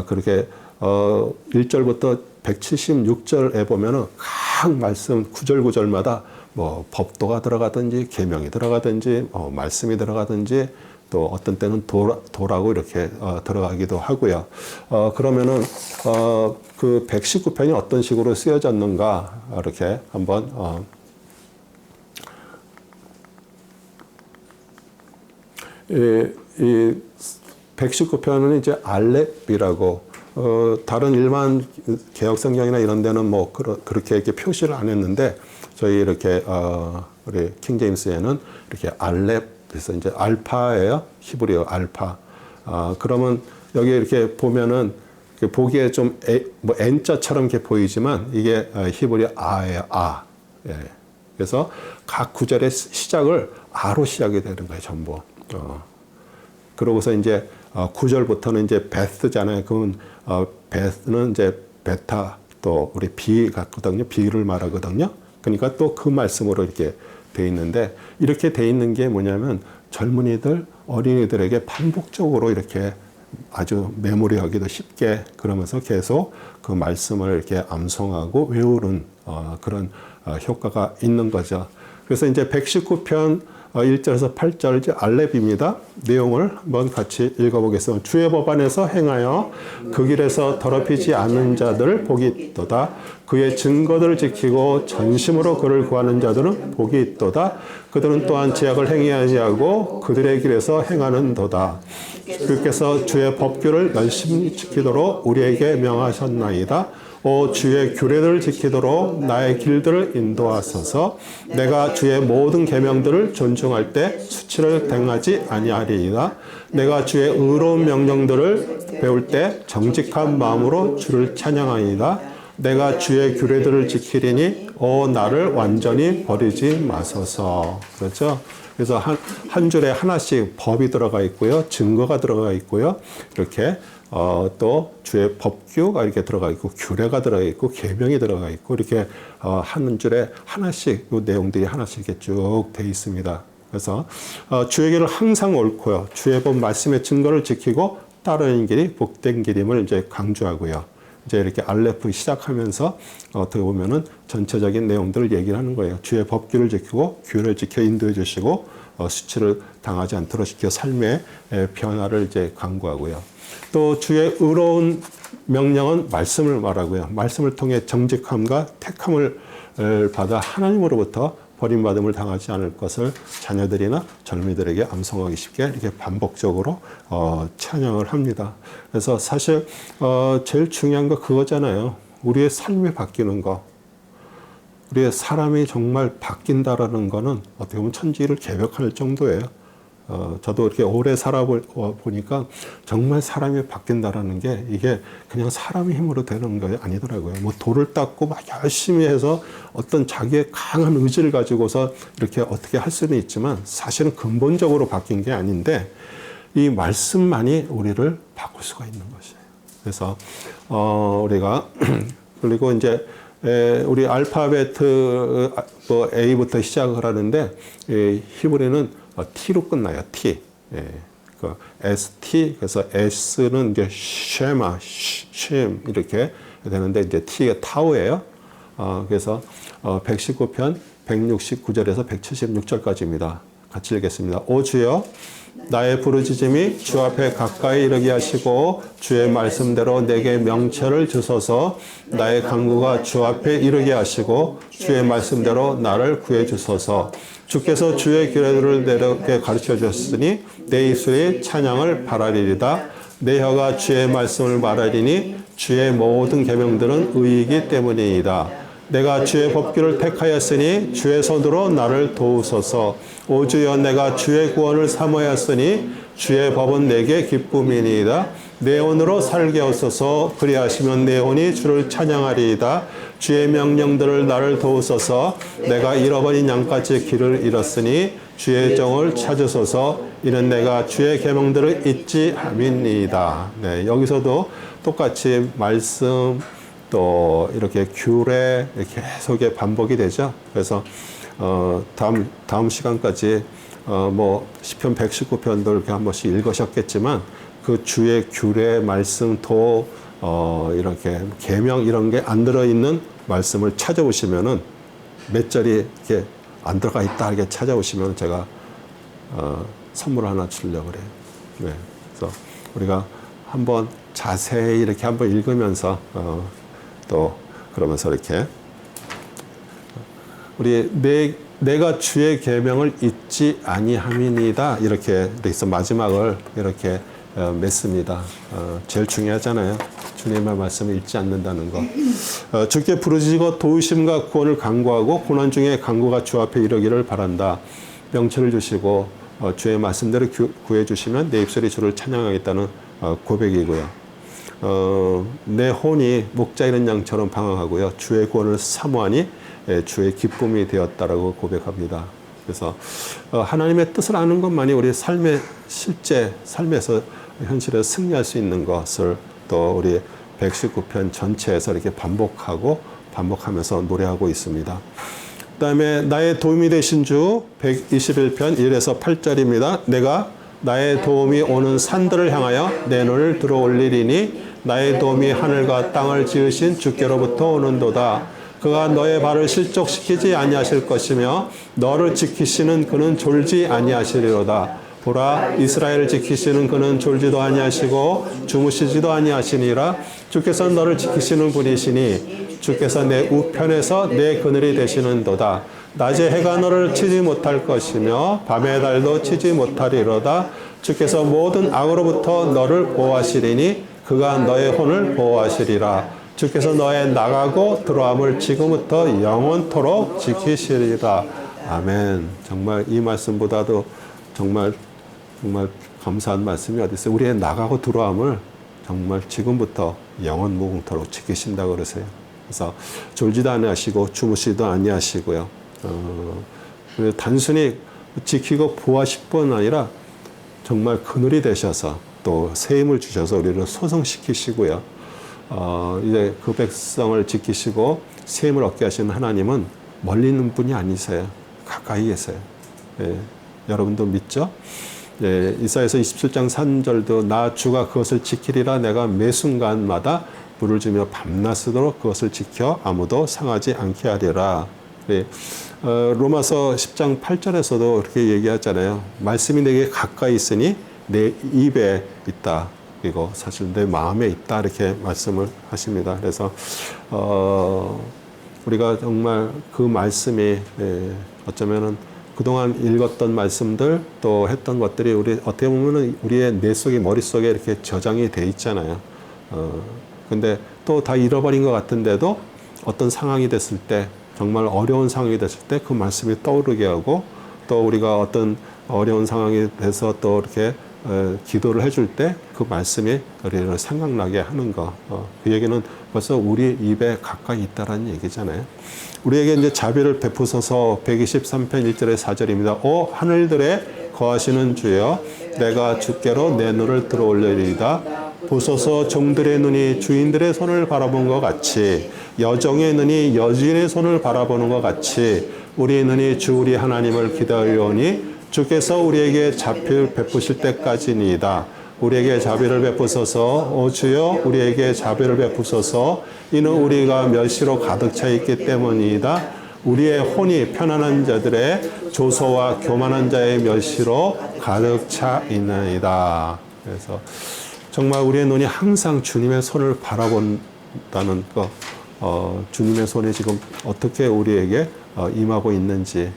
그렇게 1절부터 176절에 보면은 각 말씀 구절마다 뭐 법도가 들어가든지 계명이 들어가든지 말씀이 들어가든지 또 어떤 때는 도라고 이렇게 들어가기도 하고요. 그러면은 그 119편이 어떤 식으로 쓰여졌는가 이렇게 한번 이 119편은 이제 알렙이라고 다른 일반 개혁 성경이나 이런 데는 뭐 그렇게 이렇게 표시를 안 했는데 저희 이렇게 우리 킹 제임스에는 이렇게 알렙 그래서 이제 알파예요. 히브리어 알파. 그러면 여기 이렇게 보면은 보기에 좀 뭐 N자처럼 이렇게 보이지만 이게 히브리어 아예요. 아. 예. 그래서 각 구절의 시작을 아로 시작이 되는 거예요. 전부. 그러고서 이제 9절부터는 이제 베스잖아요. 그건 베스는 이제 베타 또 우리 비 같거든요. 비를 말하거든요. 그러니까 또 그 말씀으로 이렇게 돼 있는데 이렇게 돼 있는 게 뭐냐면 젊은이들, 어린이들에게 반복적으로 이렇게 아주 메모리하기도 쉽게 그러면서 계속 그 말씀을 이렇게 암송하고 외우는 그런 효과가 있는 거죠. 그래서 이제 119편 1절에서 8절 이제 알렙입니다. 내용을 한번 같이 읽어보겠습니다. 주의 법 안에서 행하여 그 길에서 더럽히지 않는 자들 복이 있도다. 그의 증거들을 지키고 전심으로 그를 구하는 자들은 복이 있도다. 그들은 또한 죄악을 행하지 하고 그들의 길에서 행하는도다. 주께서 주의 법규를 열심히 지키도록 우리에게 명하셨나이다. 오 주의 규례들을 지키도록 나의 길들을 인도하소서. 내가 주의 모든 계명들을 존중할 때 수치를 행하지 아니하리이다. 내가 주의 의로운 명령들을 배울 때 정직한 마음으로 주를 찬양하이다. 내가 주의 규례들을 지키리니 오 나를 완전히 버리지 마소서. 그렇죠? 그래서 한 줄에 하나씩 법이 들어가 있고요. 증거가 들어가 있고요. 이렇게 또 주의 법규가 이렇게 들어가 있고 규례가 들어가 있고 계명이 들어가 있고 이렇게 한 줄에 하나씩 이 내용들이 하나씩 이렇게 쭉 돼 있습니다. 그래서 주의 길을 항상 옳고요. 주의 법 말씀의 증거를 지키고 따르는 길이 복된 길임을 이제 강조하고요. 이제 이렇게 알레프 시작하면서 어떻게 보면은 전체적인 내용들을 얘기를 하는 거예요. 주의 법규를 지키고 규례를 지켜 인도해 주시고 수치를 당하지 않도록 시켜 삶의 변화를 이제 강구하고요. 또 주의 의로운 명령은 말씀을 말하고요. 말씀을 통해 정직함과 택함을 받아 하나님으로부터 버림받음을 당하지 않을 것을 자녀들이나 젊이들에게 암송하기 쉽게 이렇게 반복적으로 찬양을 합니다. 그래서 사실 제일 중요한 거 그거잖아요. 우리의 삶이 바뀌는 거. 우리의 사람이 정말 바뀐다라는 거는 어떻게 보면 천지를 개벽할 정도예요. 저도 이렇게 오래 살아보니까 정말 사람이 바뀐다라는 게 이게 그냥 사람의 힘으로 되는 게 아니더라고요. 뭐 돌을 닦고 막 열심히 해서 어떤 자기의 강한 의지를 가지고서 이렇게 어떻게 할 수는 있지만 사실은 근본적으로 바뀐 게 아닌데 이 말씀만이 우리를 바꿀 수가 있는 것이에요. 그래서 우리가 그리고 이제 우리 알파벳 뭐 A부터 시작을 하는데 히브리는 T로 끝나요. T. 예. 그 ST, 그래서 S는 이제 쉐마, 쉼 이렇게 되는데 이제 T가 타우예요. 그래서 119편 169절에서 176절까지입니다. 같이 읽겠습니다. 오 주여, 나의 부르짖음이 주 앞에 가까이 이르게 하시고 주의 말씀대로 내게 명철을 주소서. 나의 간구가 주 앞에 이르게 하시고 주의 말씀대로 나를 구해 주소서. 주께서 주의 규례를 내게 가르쳐 주셨으니 내 입술이 찬양을 바라리이다. 내 혀가 주의 말씀을 말하리니 주의 모든 계명들은 의이기 때문이다. 내가 주의 법규를 택하였으니 주의 손으로 나를 도우소서. 오 주여, 내가 주의 구원을 사모하였으니 주의 법은 내게 기쁨이니이다. 내 혼으로 살게 하소서. 그리하시면 내 혼이 주를 찬양하리이다. 주의 명령들을 나를 도우소서. 내가 잃어버린 양같이 길을 잃었으니 주의 정을 찾으소서. 이는 내가 주의 계명들을 잊지 함이니이다. 네, 여기서도 똑같이 말씀 또 이렇게 규례 계속 반복이 되죠. 그래서 다음 시간까지 뭐 시편 119편도 이렇게 한 번씩 읽으셨겠지만 그 주의 규례 말씀도 이렇게 계명 이런 게 안 들어 있는 말씀을 찾아오시면은 몇 절이 이렇게 안 들어가 있다 이렇게 찾아오시면 제가 선물 하나 주려고 그래요. 네. 그래서 우리가 한번 자세히 이렇게 한번 읽으면서 또 그러면서 이렇게 우리 내가 주의 계명을 잊지 아니함이니이다 이렇게 해서 마지막을 이렇게 맺습니다. 제일 중요하잖아요. 주님의 말씀을 잊지 않는다는 거. 주께 부르짖고 도우심과 구원을 간구하고 고난 중에 간구가 주 앞에 이르기를 바란다. 명철을 주시고 주의 말씀대로 구해 주시면 내 입술이 주를 찬양하겠다는 고백이고요. 내 혼이 목자 잃은 양처럼 방황하고요. 주의 구원을 사모하니 주의 기쁨이 되었다라고 고백합니다. 그래서 하나님의 뜻을 아는 것만이 우리 삶의 실제 삶에서 현실에서 승리할 수 있는 것을 또 우리 119편 전체에서 이렇게 반복하면서 노래하고 있습니다. 그 다음에 나의 도움이 되신 주 121편 1에서 8절입니다. 내가 나의 도움이 오는 산들을 향하여 내 눈을 들어 올리리니 나의 도움이 하늘과 땅을 지으신 주께로부터 오는도다. 그가 너의 발을 실족시키지 아니하실 것이며 너를 지키시는 그는 졸지 아니하시리로다. 보라, 이스라엘을 지키시는 그는 졸지도 아니하시고 주무시지도 아니하시니라. 주께서 너를 지키시는 분이시니 주께서 내 우편에서 내 그늘이 되시는도다. 낮에 해가 너를 치지 못할 것이며 밤의 달도 치지 못하리로다. 주께서 모든 악으로부터 너를 보호하시리니 그가 너의 혼을 보호하시리라. 주께서 너의 나가고 들어옴을 지금부터 영원토록 지키시리라. 아멘. 정말 이 말씀보다도 정말 감사한 말씀이 어디 있어요? 우리의 나가고 들어옴을 정말 지금부터 영원 무궁토록 지키신다고 그러세요. 그래서 졸지도 아니하시고 주무시지도 아니하시고요. 단순히 지키고 보호하실 뿐 아니라 정말 그늘이 되셔서 또 새 힘을 주셔서 우리를 소성시키시고요. 이제 그 백성을 지키시고 새 힘을 얻게 하시는 하나님은 멀리 있는 분이 아니세요. 가까이 계세요. 예, 여러분도 믿죠? 예, 이사야서 27장 3절도 나 주가 그것을 지키리라. 내가 매 순간마다 물을 주며 밤낮으로 그것을 지켜 아무도 상하지 않게 하리라. 예, 로마서 10장 8절에서도 그렇게 얘기하잖아요. 말씀이 내게 가까이 있으니 내 입에 있다. 그리고 사실 내 마음에 있다. 이렇게 말씀을 하십니다. 그래서 우리가 정말 그 말씀이 어쩌면은 그동안 읽었던 말씀들 또 했던 것들이 우리 어떻게 보면은 우리의 뇌 속에 머릿속에 이렇게 저장이 돼 있잖아요. 근데 또 다 잃어버린 것 같은데도 어떤 상황이 됐을 때 정말 어려운 상황이 됐을 때 그 말씀이 떠오르게 하고 또 우리가 어떤 어려운 상황이 돼서 또 이렇게 기도를 해줄 때 그 말씀이 우리를 생각나게 하는 거. 그 얘기는 벌써 우리 입에 가까이 있다라는 얘기잖아요. 우리에게 이제 자비를 베푸소서 123편 1절에 4절입니다. 오 하늘들에 거하시는 주여, 내가 주께로 내 눈을 들어 올리리이다. 보소서 종들의 눈이 주인들의 손을 바라본 것 같이, 여종의 눈이 여주인의 손을 바라보는 것 같이 우리 눈이 주 우리 하나님을 기다리오니 주께서 우리에게 자비를 베푸실 때까지니이다. 우리에게 자비를 베푸소서. 오 주여 우리에게 자비를 베푸소서. 이는 우리가 멸시로 가득 차 있기 때문이다. 우리의 혼이 편안한 자들의 조소와 교만한 자의 멸시로 가득 차 있나이다. 그래서 정말 우리의 눈이 항상 주님의 손을 바라본다는 것, 주님의 손이 지금 어떻게 우리에게 임하고 있는지,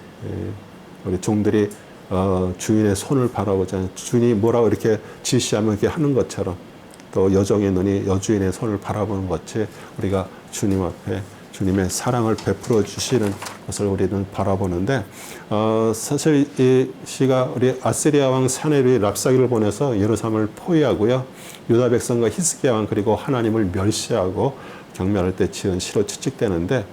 우리 종들이 주인의 손을 바라보자. 주인이 뭐라고 이렇게 지시하면 이렇게 하는 것처럼 또 여종의 눈이 여주인의 손을 바라보는 것이 우리가 주님 앞에 주님의 사랑을 베풀어 주시는 것을 우리는 바라보는데, 사실 이 시가 우리 아스리아 왕 사네립이 랍사기를 보내서 예루살렘을 포위하고요, 유다 백성과 히스기야 왕 그리고 하나님을 멸시하고 경멸할 때 지은 시로 추측되는데,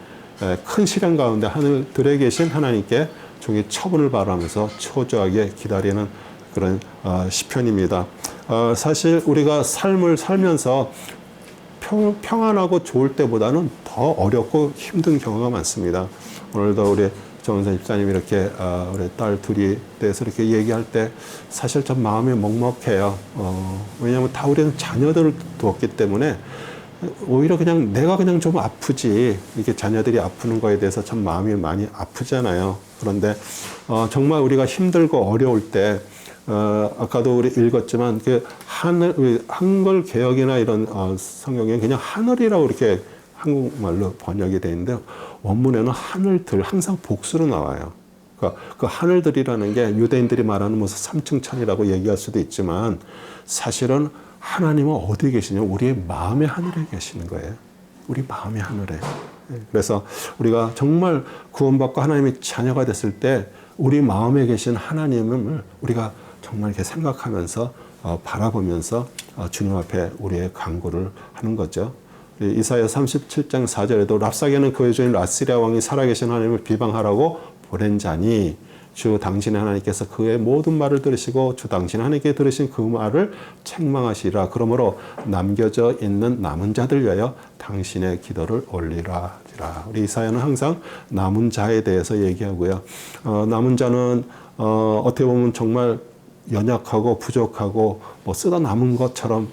큰 시련 가운데 하늘들에 계신 하나님께 종이 처분을 바라면서 초조하게 기다리는 그런 시편입니다. 사실 우리가 삶을 살면서 평안하고 좋을 때보다는 더 어렵고 힘든 경우가 많습니다. 오늘도 우리 정은선 집사님이 이렇게 우리 딸 둘이 대해서 이렇게 얘기할 때 사실 좀 마음이 먹먹해요. 왜냐하면 다 우리는 자녀들을 두었기 때문에 오히려 그냥 내가 그냥 좀 아프지, 이렇게 자녀들이 아프는 거에 대해서 참 마음이 많이 아프잖아요. 그런데 정말 우리가 힘들고 어려울 때 아까도 우리 읽었지만 그 한글 개역이나 이런 성경에 그냥 하늘이라고 이렇게 한국말로 번역이 되어 있는데, 원문에는 하늘들 항상 복수로 나와요. 그러니까 그 하늘들이라는 게 유대인들이 말하는 무슨 삼층천이라고 얘기할 수도 있지만, 사실은 하나님은 어디에 계시냐? 우리의 마음의 하늘에 계시는 거예요. 우리 마음의 하늘에. 그래서 우리가 정말 구원받고 하나님의 자녀가 됐을 때 우리 마음에 계신 하나님을 우리가 정말 이렇게 생각하면서 바라보면서 주님 앞에 우리의 간구를 하는 거죠. 이사야 37장 4절에도 랍사게는 그의 주인 아스리아 왕이 살아계신 하나님을 비방하라고 보낸 자니 주 당신의 하나님께서 그의 모든 말을 들으시고 주 당신 하나님께 들으신 그 말을 책망하시라. 그러므로 남겨져 있는 남은 자들 위하여 당신의 기도를 올리라. 우리 이사야는 항상 남은 자에 대해서 얘기하고요. 남은 자는 어떻게 보면 정말 연약하고 부족하고 뭐 쓰다 남은 것처럼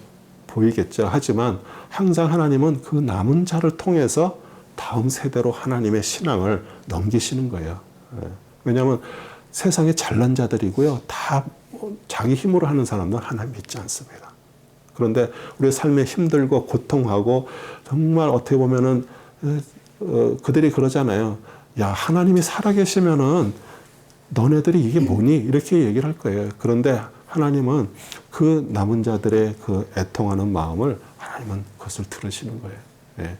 보이겠죠. 하지만 항상 하나님은 그 남은 자를 통해서 다음 세대로 하나님의 신앙을 넘기시는 거예요. 왜냐하면 세상에 잘난 자들이고요, 다 자기 힘으로 하는 사람은 하나님 믿지 않습니다. 그런데 우리 삶에 힘들고 고통하고 정말 어떻게 보면은 그들이 그러잖아요. 야, 하나님이 살아계시면은 너네들이 이게 뭐니? 이렇게 얘기를 할 거예요. 그런데 하나님은 그 남은 자들의 그 애통하는 마음을 하나님은 그것을 들으시는 거예요. 예.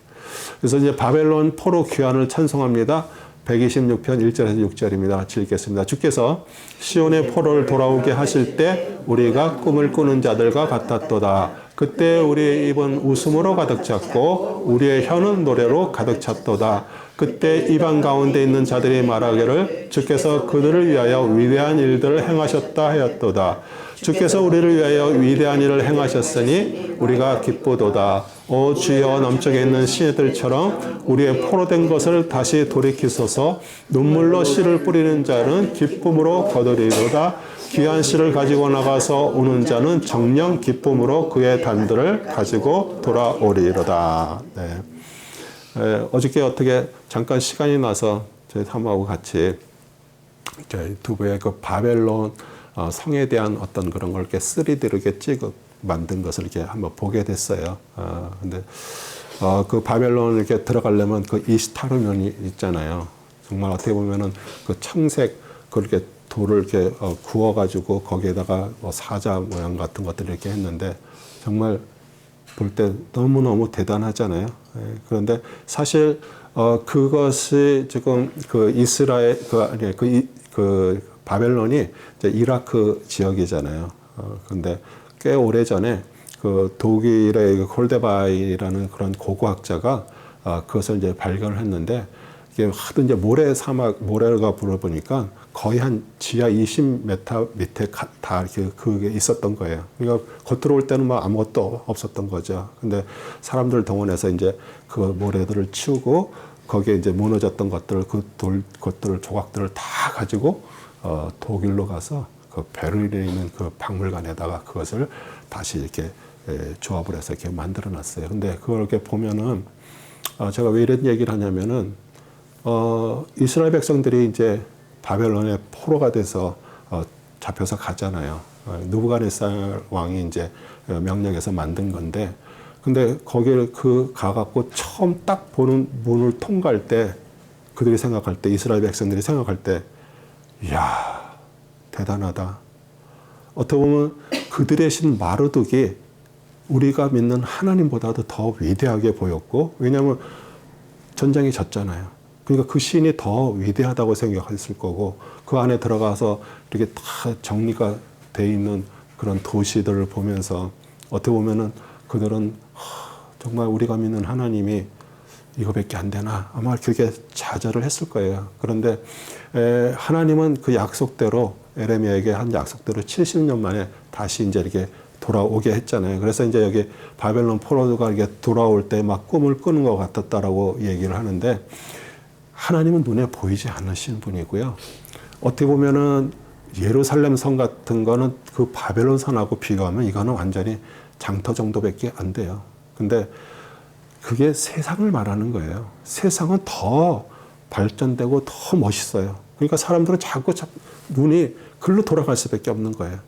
그래서 이제 바벨론 포로 귀환을 찬송합니다. 126편 1절에서 6절입니다. 같이 읽겠습니다. 주께서 시온의 포로를 돌아오게 하실 때 우리가 꿈을 꾸는 자들과 같았도다. 그때 우리의 입은 웃음으로 가득 찼고 우리의 혀는 노래로 가득 찼도다. 그때 이방 가운데 있는 자들이 말하기를 주께서 그들을 위하여 위대한 일들을 행하셨다 하였도다. 주께서 우리를 위하여 위대한 일을 행하셨으니 우리가 기쁘도다. 오 주여 남쪽에 있는 시내들처럼 우리의 포로된 것을 다시 돌이키소서. 눈물로 씨를 뿌리는 자는 기쁨으로 거두리로다. 귀한 씨를 가지고 나가서 우는 자는 정령 기쁨으로 그의 단들을 가지고 돌아오리로다. 네. 어저께 어떻게 잠깐 시간이 나서 저희 사모하고 같이 두부의 그 바벨론 성에 대한 어떤 그런 걸 이렇게 3D로 이렇게 만든 것을 이렇게 한번 보게 됐어요. 근데 그 바벨론 이렇게 들어가려면 그 이스타르면이 있잖아요. 정말 어떻게 보면은 그 청색 그렇게 돌을 이렇게 구워가지고 거기에다가 뭐 사자 모양 같은 것들을 이렇게 했는데 정말 볼 때 너무너무 대단하잖아요. 그런데 사실 그것이 지금 그 이스라엘 그 바벨론이 이제 이라크 지역이잖아요. 그런데 꽤 오래 전에 그 독일의 홀데바이라는 그런 고고학자가 그것을 이제 발견을 했는데, 이게 하도 이제 모래가 불어보니까 거의 한 지하 20m 밑에 다 이렇게 그게 있었던 거예요. 그러니까 겉으로 올 때는 막 아무것도 없었던 거죠. 근데 사람들 동원해서 이제 그 모래들을 치우고 거기에 이제 무너졌던 것들을, 그 것들을, 조각들을 다 가지고 독일로 가서 그 베를린에 있는 그 박물관에다가 그것을 다시 이렇게 조합을 해서 이렇게 만들어 놨어요. 근데 그걸 이렇게 보면은 제가 왜 이런 얘기를 하냐면은 이스라엘 백성들이 이제 바벨론의 포로가 돼서 잡혀서 가잖아요. 느부갓네살 왕이 이제 명령해서 만든 건데, 근데 거기를 가갖고 처음 딱 보는 문을 통과할 때 그들이 생각할 때, 이스라엘 백성들이 생각할 때, 이야, 대단하다. 어떻게 보면 그들의 신 마르둑이 우리가 믿는 하나님보다도 더 위대하게 보였고, 왜냐하면 전쟁이 졌잖아요. 그러니까 그 신이 더 위대하다고 생각했을 거고, 그 안에 들어가서 이렇게 다 정리가 돼 있는 그런 도시들을 보면서 어떻게 보면은 그들은 정말 우리가 믿는 하나님이 이거밖에 안 되나 아마 그렇게 좌절을 했을 거예요. 그런데 하나님은 그 약속대로 에레미야에게 한 약속대로 70년 만에 다시 이제 이렇게 돌아오게 했잖아요. 그래서 이제 여기 바벨론 포로가 이렇게 돌아올 때 막 꿈을 꾸는 것 같았다라고 얘기를 하는데, 하나님은 눈에 보이지 않으신 분이고요. 어떻게 보면은 예루살렘 성 같은 거는 그 바벨론 성하고 비교하면 이거는 완전히 장터 정도밖에 안 돼요. 근데 그게 세상을 말하는 거예요. 세상은 더 발전되고 더 멋있어요. 그러니까 사람들은 자꾸 눈이 글로 돌아갈 수밖에 없는 거예요.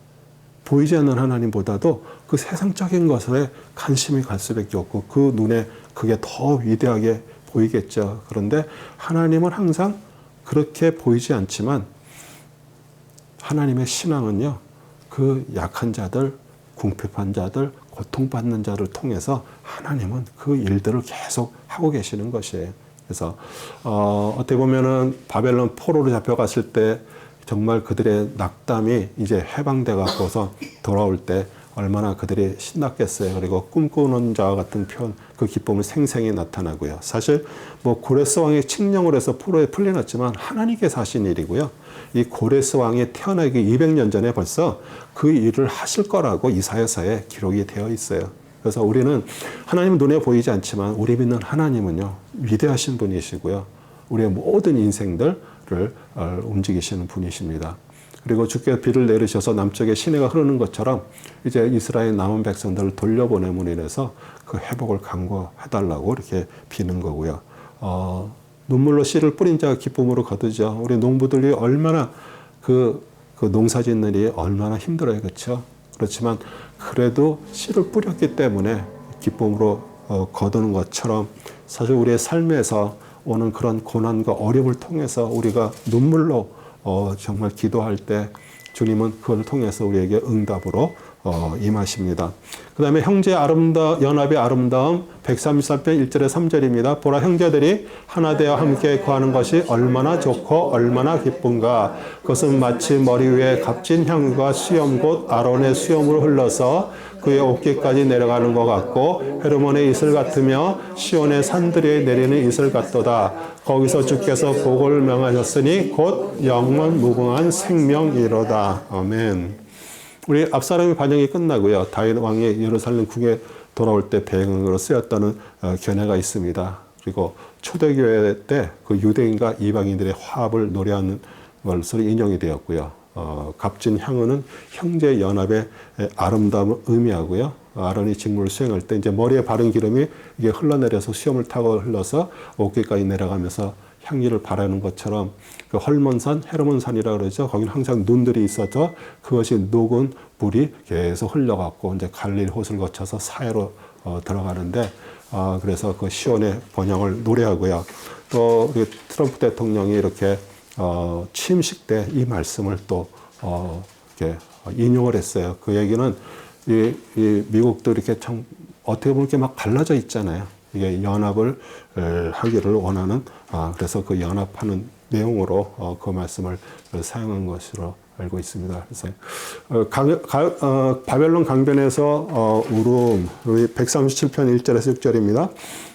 보이지 않는 하나님보다도 그 세상적인 것에 관심이 갈 수밖에 없고, 그 눈에 그게 더 위대하게 보이겠죠. 그런데 하나님은 항상 그렇게 보이지 않지만, 하나님의 신앙은요, 그 약한 자들, 궁핍한 자들, 고통받는 자를 통해서 하나님은 그 일들을 계속 하고 계시는 것이에요. 그래서 어떻게 보면은 바벨론 포로로 잡혀갔을 때 정말 그들의 낙담이 이제 해방돼 갖고서 돌아올 때 얼마나 그들이 신났겠어요. 그리고 꿈꾸는 자와 같은 표현, 그 기쁨을 생생히 나타나고요. 사실 뭐 고레스 왕이 칙령을 해서 포로에 풀려났지만 하나님께서 하신 일이고요. 이 고레스 왕이 태어나기 200년 전에 벌써 그 일을 하실 거라고 이사야서에 기록이 되어 있어요. 그래서 우리는 하나님 눈에 보이지 않지만 우리 믿는 하나님은요, 위대하신 분이시고요. 우리의 모든 인생들을 움직이시는 분이십니다. 그리고 주께서 비를 내리셔서 남쪽에 시내가 흐르는 것처럼 이제 이스라엘 남은 백성들을 돌려보내므로 인해서 그 회복을 강구해달라고 이렇게 비는 거고요. 눈물로 씨를 뿌린 자가 기쁨으로 거두죠. 우리 농부들이 얼마나 그 농사 짓는 일이 얼마나 힘들어요. 그렇죠? 그렇지만 그래도 씨를 뿌렸기 때문에 기쁨으로 거두는 것처럼, 사실 우리의 삶에서 오는 그런 고난과 어려움을 통해서 우리가 눈물로 정말 기도할 때 주님은 그걸 통해서 우리에게 응답으로 임하십니다. 그 다음에 연합의 아름다움 133편 1절에 3절입니다. 보라, 형제들이 하나 되어 함께 거하는 것이 얼마나 좋고 얼마나 기쁜가. 그것은 마치 머리 위에 값진 향유가 수염 곧 아론의 수염으로 흘러서 그의 어깨까지 내려가는 것 같고, 헤르몬의 이슬 같으며 시온의 산들에 내리는 이슬 같도다. 거기서 주께서 복을 명하셨으니 곧 영원 무궁한 생명이로다. 아멘. 우리 압살롬의 반역이 끝나고요, 다윗 왕이 예루살렘 궁에 돌아올 때 배경으로 쓰였다는 견해가 있습니다. 그리고 초대교회 때 그 유대인과 이방인들의 화합을 노래하는 것으로 인용이 되었고요. 값진 향유는 형제 연합의 아름다움을 의미하고요. 아론이 직무를 수행할 때 이제 머리에 바른 기름이 이게 흘러내려서 수염을 타고 흘러서 어깨까지 내려가면서 향기를 바라는 것처럼, 그 헐몬산, 헤르몬산이라고 그러죠. 거기는 항상 눈들이 있어서 그것이 녹은 물이 계속 흘러갔고 이제 갈릴 호수를 거쳐서 사해로 들어가는데, 그래서 그 시온의 번영을 노래하고요. 또 우리 트럼프 대통령이 이렇게 취임식 때 이 말씀을 또 이렇게 인용을 했어요. 그 얘기는 이 미국도 이렇게 참 어떻게 보면 이렇게 막 갈라져 있잖아요. 이게 연합을 하기를 원하는, 그래서 그 연합하는 내용으로 그 말씀을 사용한 것으로 알고 있습니다. 그래서 바벨론 강변에서 울음, 우리 137편 1절에서 6절입니다.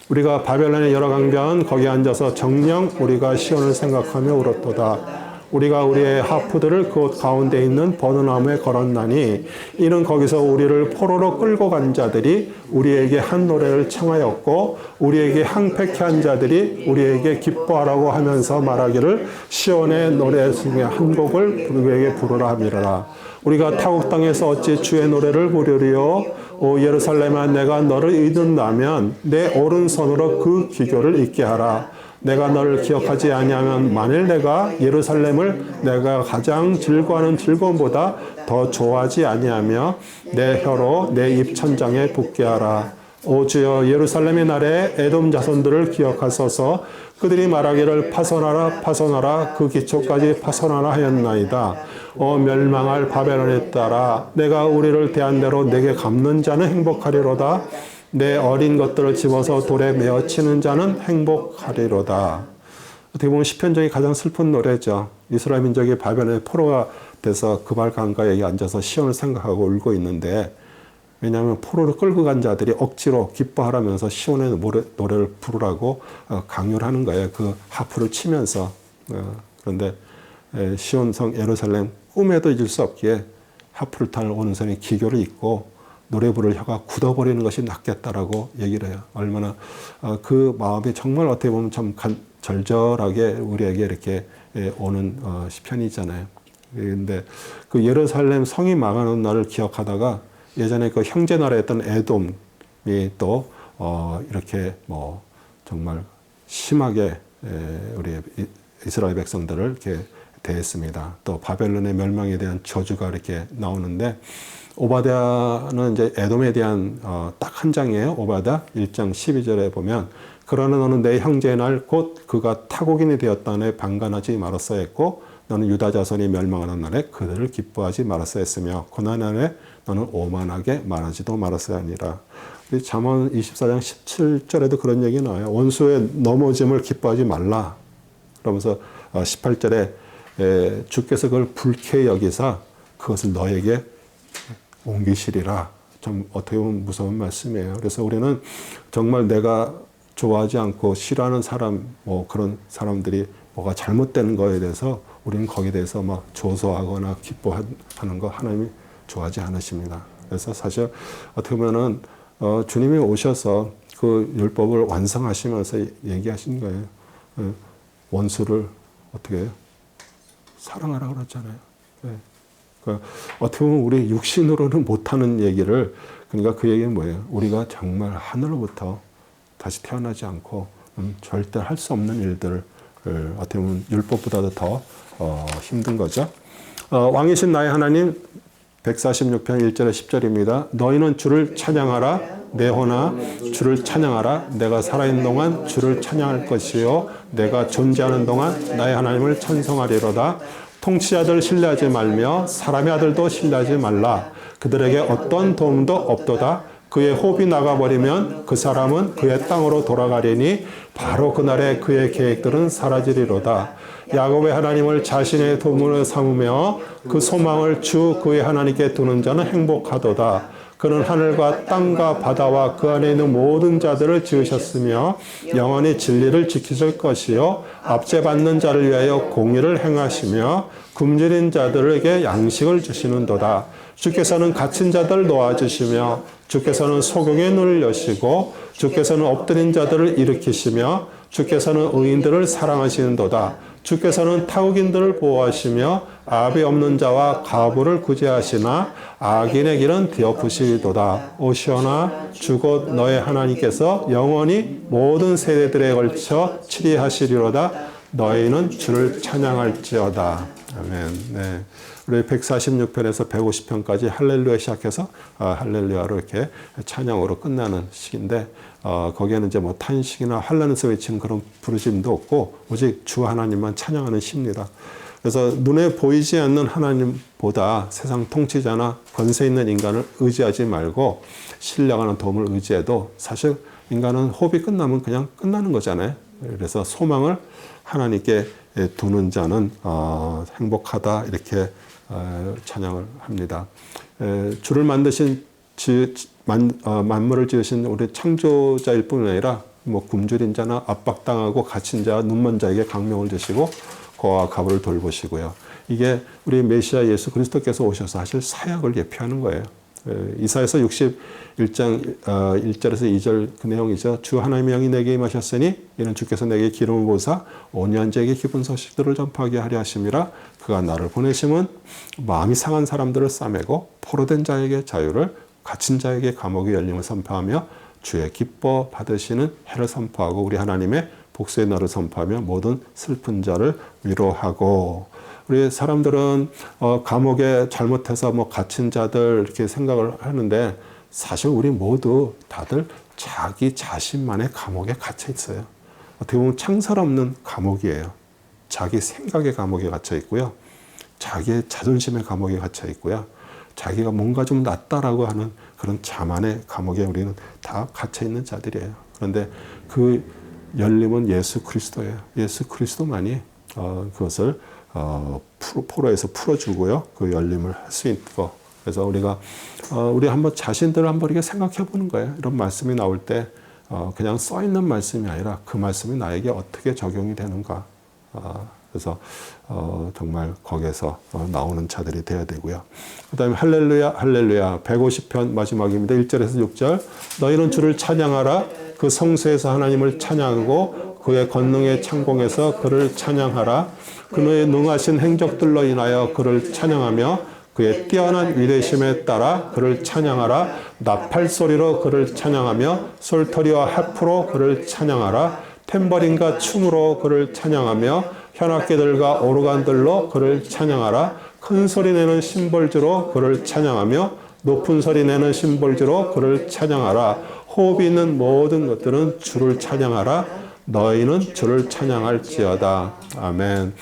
우리가 바벨론의 여러 강변 거기 앉아서 정녕 우리가 시온을 생각하며 울었도다. 우리가 우리의 하프들을 그곳 가운데 있는 버드나무에 걸었나니 이는 거기서 우리를 포로로 끌고 간 자들이 우리에게 한 노래를 청하였고 우리에게 항팩케 한 자들이 우리에게 기뻐하라고 하면서 말하기를 시온의 노래 중에 한 곡을 우리에게 부르라 함이라. 우리가 타국 땅에서 어찌 주의 노래를 부르리요. 오 예루살렘아, 내가 너를 잊는다면 내 오른손으로 그 기교를 잊게 하라. 내가 너를 기억하지 아니하면 만일 내가 예루살렘을 내가 가장 즐거워하는 즐거움보다 더 좋아하지 아니하며 내 혀로 내 입천장에 붓게 하라. 오 주여, 예루살렘의 날에 에돔 자손들을 기억하소서. 그들이 말하기를 파손하라 파손하라, 그 기초까지 파손하라 하였나이다. 멸망할 바벨론에 따라 내가 우리를 대한 대로 내게 갚는 자는 행복하리로다. 내 어린 것들을 집어서 돌에 메어 치는 자는 행복하리로다. 어떻게 보면 시편적이 가장 슬픈 노래죠. 이스라엘 민족이 바벨론의 포로가 돼서 그발 강가에 앉아서 시온을 생각하고 울고 있는데, 왜냐하면 포로를 끌고 간 자들이 억지로 기뻐하라면서 시온의 노래를 부르라고 강요를 하는 거예요. 그 하프를 치면서. 그런데 시온성 예루살렘 꿈에도 잊을 수 없기에 하프를 타는 오른손에 기교를 잊고 노래 부를 혀가 굳어버리는 것이 낫겠다라고 얘기를 해요. 얼마나 그 마음이 정말 어떻게 보면 참 절절하게 우리에게 이렇게 오는 시편이잖아요. 그런데 그 예루살렘 성이 망하는 날을 기억하다가 예전에 그 형제 나라였던 에돔이 또 이렇게 뭐 정말 심하게 우리 이스라엘 백성들을 이렇게 대했습니다. 또 바벨론의 멸망에 대한 저주가 이렇게 나오는데, 오바댜는 이제 에돔에 대한 딱 한 장이에요. 오바댜 1장 12절에 보면, 그러나 너는 내 형제의 날 곧 그가 타국인이 되었다네 방관하지 말았어야 했고 너는 유다 자손이 멸망하는 날에 그들을 기뻐하지 말았어야 했으며 고난날에 너는 오만하게 말하지도 말았어야 하니라. 잠언 24장 17절에도 그런 얘기 나와요. 원수의 넘어짐을 기뻐하지 말라. 그러면서 18절에 주께서 그걸 불쾌히 여기사 그것을 너에게 옮기시리라. 좀 어떻게 보면 무서운 말씀이에요. 그래서 우리는 정말 내가 좋아하지 않고 싫어하는 사람, 뭐 그런 사람들이 뭐가 잘못되는 거에 대해서 우리는 거기에 대해서 막 조소하거나 기뻐하는 거 하나님이 좋아하지 않으십니다. 그래서 사실 어떻게 보면은 주님이 오셔서 그 율법을 완성하시면서 얘기하신 거예요. 원수를 어떻게 해요? 사랑하라 그랬잖아요. 네. 그러니까 어떻게 보면 우리 육신으로는 못하는 얘기를, 그러니까 그 얘기는 뭐예요? 우리가 정말 하늘로부터 다시 태어나지 않고 절대 할 수 없는 일들을 어떻게 보면 율법보다도 더 힘든 거죠. 왕이신 나의 하나님 146편 1절에 10절입니다. 너희는 주를 찬양하라. 내 혼아 주를 찬양하라. 내가 살아있는 동안 주를 찬양할 것이요 내가 존재하는 동안 나의 하나님을 찬송하리로다. 통치자들 신뢰하지 말며 사람의 아들도 신뢰하지 말라. 그들에게 어떤 도움도 없도다. 그의 호흡이 나가버리면 그 사람은 그의 땅으로 돌아가리니 바로 그날에 그의 계획들은 사라지리로다. 야곱의 하나님을 자신의 도움으로 삼으며 그 소망을 주 그의 하나님께 두는 자는 행복하도다. 그는 하늘과 땅과 바다와 그 안에 있는 모든 자들을 지으셨으며 영원히 진리를 지키실 것이요 압제받는 자를 위하여 공의를 행하시며 굶주린 자들에게 양식을 주시는도다. 주께서는 갇힌 자들을 놓아주시며 주께서는 소경의 눈을 여시고 주께서는 엎드린 자들을 일으키시며 주께서는 의인들을 사랑하시는도다. 주께서는 타국인들을 보호하시며 아비 없는 자와 과부를 구제하시나 악인의 길은 뒤엎으시도다. 오시오나 주 곧 너의 하나님께서 영원히 모든 세대들에 걸쳐 치리하시리로다. 너희는 주를 찬양할지어다. 아멘. 네. 우리 146편에서 150편까지 할렐루야 시작해서 할렐루야로 이렇게 찬양으로 끝나는 시기인데, 거기에는 이제 뭐 탄식이나 환란에서 외치는 그런 부르짖음도 없고 오직 주 하나님만 찬양하는 시입니다. 그래서 눈에 보이지 않는 하나님보다 세상 통치자나 권세 있는 인간을 의지하지 말고 신령하는 도움을 의지해도 사실 인간은 호흡이 끝나면 그냥 끝나는 거잖아요. 그래서 소망을 하나님께 두는 자는 행복하다, 이렇게 찬양을 합니다. 주를 만드신 만물을 지으신 우리 창조자일 뿐 아니라 뭐 굶주린 자나 압박당하고 갇힌 자, 눈먼 자에게 강명을 주시고 고아와 과부를 돌보시고요. 이게 우리 메시아 예수 그리스도께서 오셔서 하실 사역을 예표하는 거예요. 이사야서 61장 1절에서 2절 그 내용이죠. 주 하나님의 영이 내게 임하셨으니 이는 주께서 내게 기름을 부으사 온 연제에게 기쁜 소식들을 전파하게 하려 하심이라. 그가 나를 보내심은 마음이 상한 사람들을 싸매고 포로된 자에게 자유를, 갇힌 자에게 감옥의 열림을 선포하며 주의 기뻐 받으시는 해를 선포하고 우리 하나님의 복수의 날을 선포하며 모든 슬픈 자를 위로하고. 우리 사람들은 감옥에 잘못해서 뭐 갇힌 자들 이렇게 생각을 하는데 사실 우리 모두 다들 자기 자신만의 감옥에 갇혀 있어요. 어떻게 보면 창설 없는 감옥이에요. 자기 생각의 감옥에 갇혀 있고요. 자기의 자존심의 감옥에 갇혀 있고요. 자기가 뭔가 좀 낫다라고 하는 그런 자만의 감옥에 우리는 다 갇혀 있는 자들이에요. 그런데 그 열림은 예수 그리스도예요. 예수 그리스도만이 그것을 포로에서 풀어주고요. 그 열림을 할 수 있고. 그래서 우리 한번 자신들을 한번 이렇게 생각해 보는 거예요. 이런 말씀이 나올 때 그냥 써 있는 말씀이 아니라 그 말씀이 나에게 어떻게 적용이 되는가. 그래서 정말 거기에서 나오는 자들이 돼야 되고요. 그 다음에 할렐루야 할렐루야 150편 마지막입니다. 1절에서 6절 너희는 주를 찬양하라. 그 성소에서 하나님을 찬양하고 그의 권능의 창공에서 그를 찬양하라. 그의 능하신 행적들로 인하여 그를 찬양하며 그의 뛰어난 위대심에 따라 그를 찬양하라. 나팔 소리로 그를 찬양하며 솔터리와 하프로 그를 찬양하라. 탬버린과 춤으로 그를 찬양하며 현악기들과 오르간들로 그를 찬양하라. 큰 소리 내는 심벌주로 그를 찬양하며 높은 소리 내는 심벌주로 그를 찬양하라. 호흡이 있는 모든 것들은 주를 찬양하라. 너희는 주를 찬양할지어다. 아멘.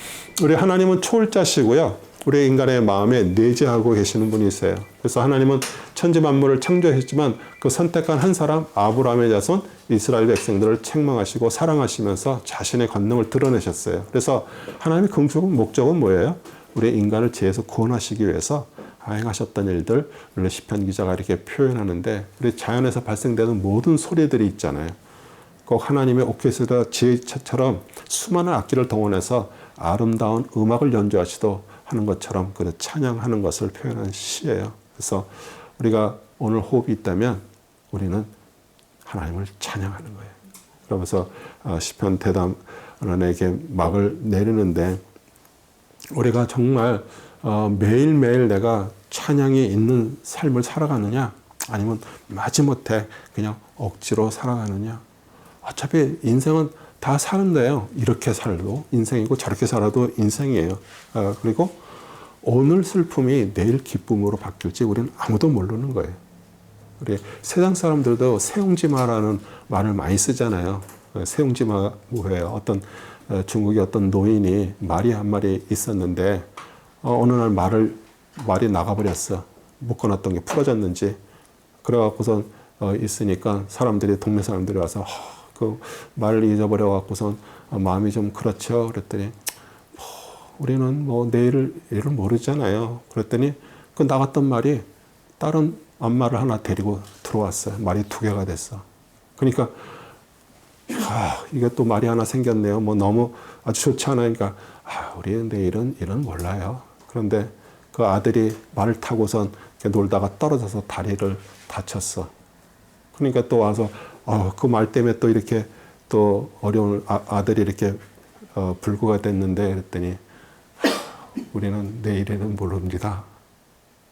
우리 하나님은 초월자시고요. 우리 인간의 마음에 내재하고 계시는 분이세요. 그래서 하나님은 천지 만물을 창조했지만 그 선택한 한 사람 아브라함의 자손 이스라엘 백성들을 책망하시고 사랑하시면서 자신의 권능을 드러내셨어요. 그래서 하나님의 궁극 목적은 뭐예요? 우리 인간을 죄에서 구원하시기 위해서 행하셨던 일들, 시편 기자가 이렇게 표현하는데 우리 자연에서 발생되는 모든 소리들이 있잖아요. 꼭 하나님의 오케스트라 지휘처럼 수많은 악기를 동원해서 아름다운 음악을 연주하시도 하는 것처럼 그 찬양하는 것을 표현한 시예요. 그래서 우리가 오늘 호흡이 있다면 우리는 하나님을 찬양하는 거예요. 그러면서 시편 대담에게 막을 내리는데 우리가 정말 매일매일 내가 찬양이 있는 삶을 살아가느냐 아니면 마지못해 그냥 억지로 살아가느냐. 어차피 인생은 다 사는데요. 이렇게 살도 인생이고 저렇게 살아도 인생이에요. 그리고 오늘 슬픔이 내일 기쁨으로 바뀔지 우리는 아무도 모르는 거예요. 우리 세상 사람들도 세웅지마라는 말을 많이 쓰잖아요. 세웅지마 뭐예요? 어떤 중국의 어떤 노인이 말이 한 마리 있었는데 어느 날 말이 나가버렸어. 묶어놨던 게 풀어졌는지. 그래갖고선 있으니까 동네 사람들이 와서 그 말을 잊어버려갖고선 마음이 좀 그렇죠. 그랬더니 우리는 뭐 내일을 모르잖아요. 그랬더니 그 나갔던 말이 다른 암말을 하나 데리고 들어왔어요. 말이 2개가 됐어. 그러니까 이게 또 말이 하나 생겼네요. 뭐 너무 아주 좋지 않으니까 우리 내일은 몰라요. 그런데 그 아들이 말을 타고선 놀다가 떨어져서 다리를 다쳤어. 그러니까 또 와서 그 말 때문에 또 이렇게 또 어려운 아들이 이렇게 불구가 됐는데 그랬더니 우리는 내일에는 모릅니다.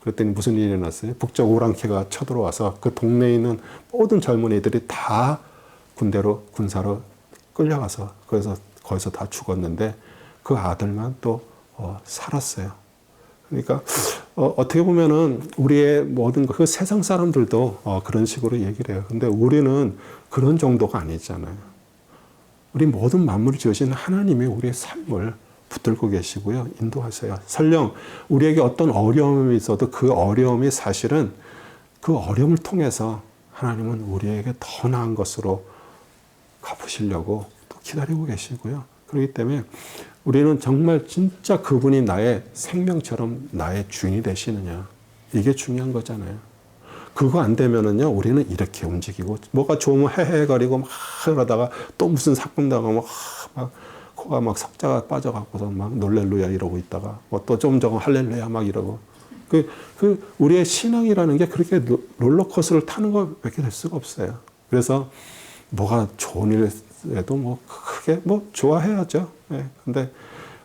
그랬더니 무슨 일이 일어났어요? 북쪽 오랑캐가 쳐들어와서 그 동네에 있는 모든 젊은이들이 다 군사로 끌려가서 거기서 다 죽었는데 그 아들만 또 살았어요. 그러니까 어떻게 보면은 우리의 모든 그 세상 사람들도 그런 식으로 얘기를 해요. 근데 우리는 그런 정도가 아니잖아요. 우리 모든 만물을 지으신 하나님이 우리의 삶을 붙들고 계시고요. 인도하세요. 설령 우리에게 어떤 어려움이 있어도 그 어려움이 사실은 그 어려움을 통해서 하나님은 우리에게 더 나은 것으로 갚으시려고 또 기다리고 계시고요. 그렇기 때문에 우리는 정말 진짜 그분이 나의 생명처럼 나의 주인이 되시느냐. 이게 중요한 거잖아요. 그거 안 되면은요, 우리는 이렇게 움직이고, 뭐가 좋으면 헤헤거리고 막 그러다가 또 무슨 사건 당하면 막 코가 막 석자가 빠져갖고서 막 놀렐루야 이러고 있다가 뭐 또 좀 저거 할렐루야 막 이러고 우리의 신앙이라는 게 그렇게 롤러코스터를 타는 것밖에 될 수가 없어요. 그래서 뭐가 좋은 일에도 뭐 크게 뭐 좋아해야죠. 예. 근데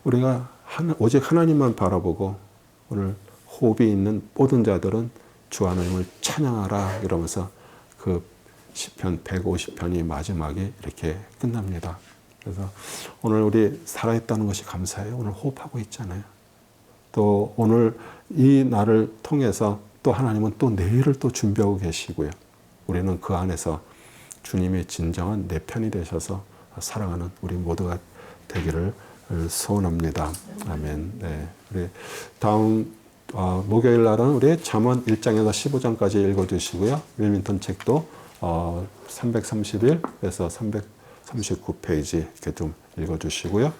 우리가 오직 하나님만 바라보고 오늘 호흡이 있는 모든 자들은 주 하나님을 찬양하라 이러면서 그 시편 150편이 마지막에 이렇게 끝납니다. 그래서 오늘 우리 살아있다는 것이 감사해요. 오늘 호흡하고 있잖아요. 또 오늘 이 날을 통해서 또 하나님은 또 내일을 또 준비하고 계시고요. 우리는 그 안에서 주님의 진정한 내 편이 되셔서 사랑하는 우리 모두가 되기를 소원합니다. 아멘. 네. 우리 다음 목요일 날은 우리 잠언 1장에서 15장까지 읽어주시고요. 윌민턴 책도 331에서 339페이지 이렇게 좀 읽어주시고요.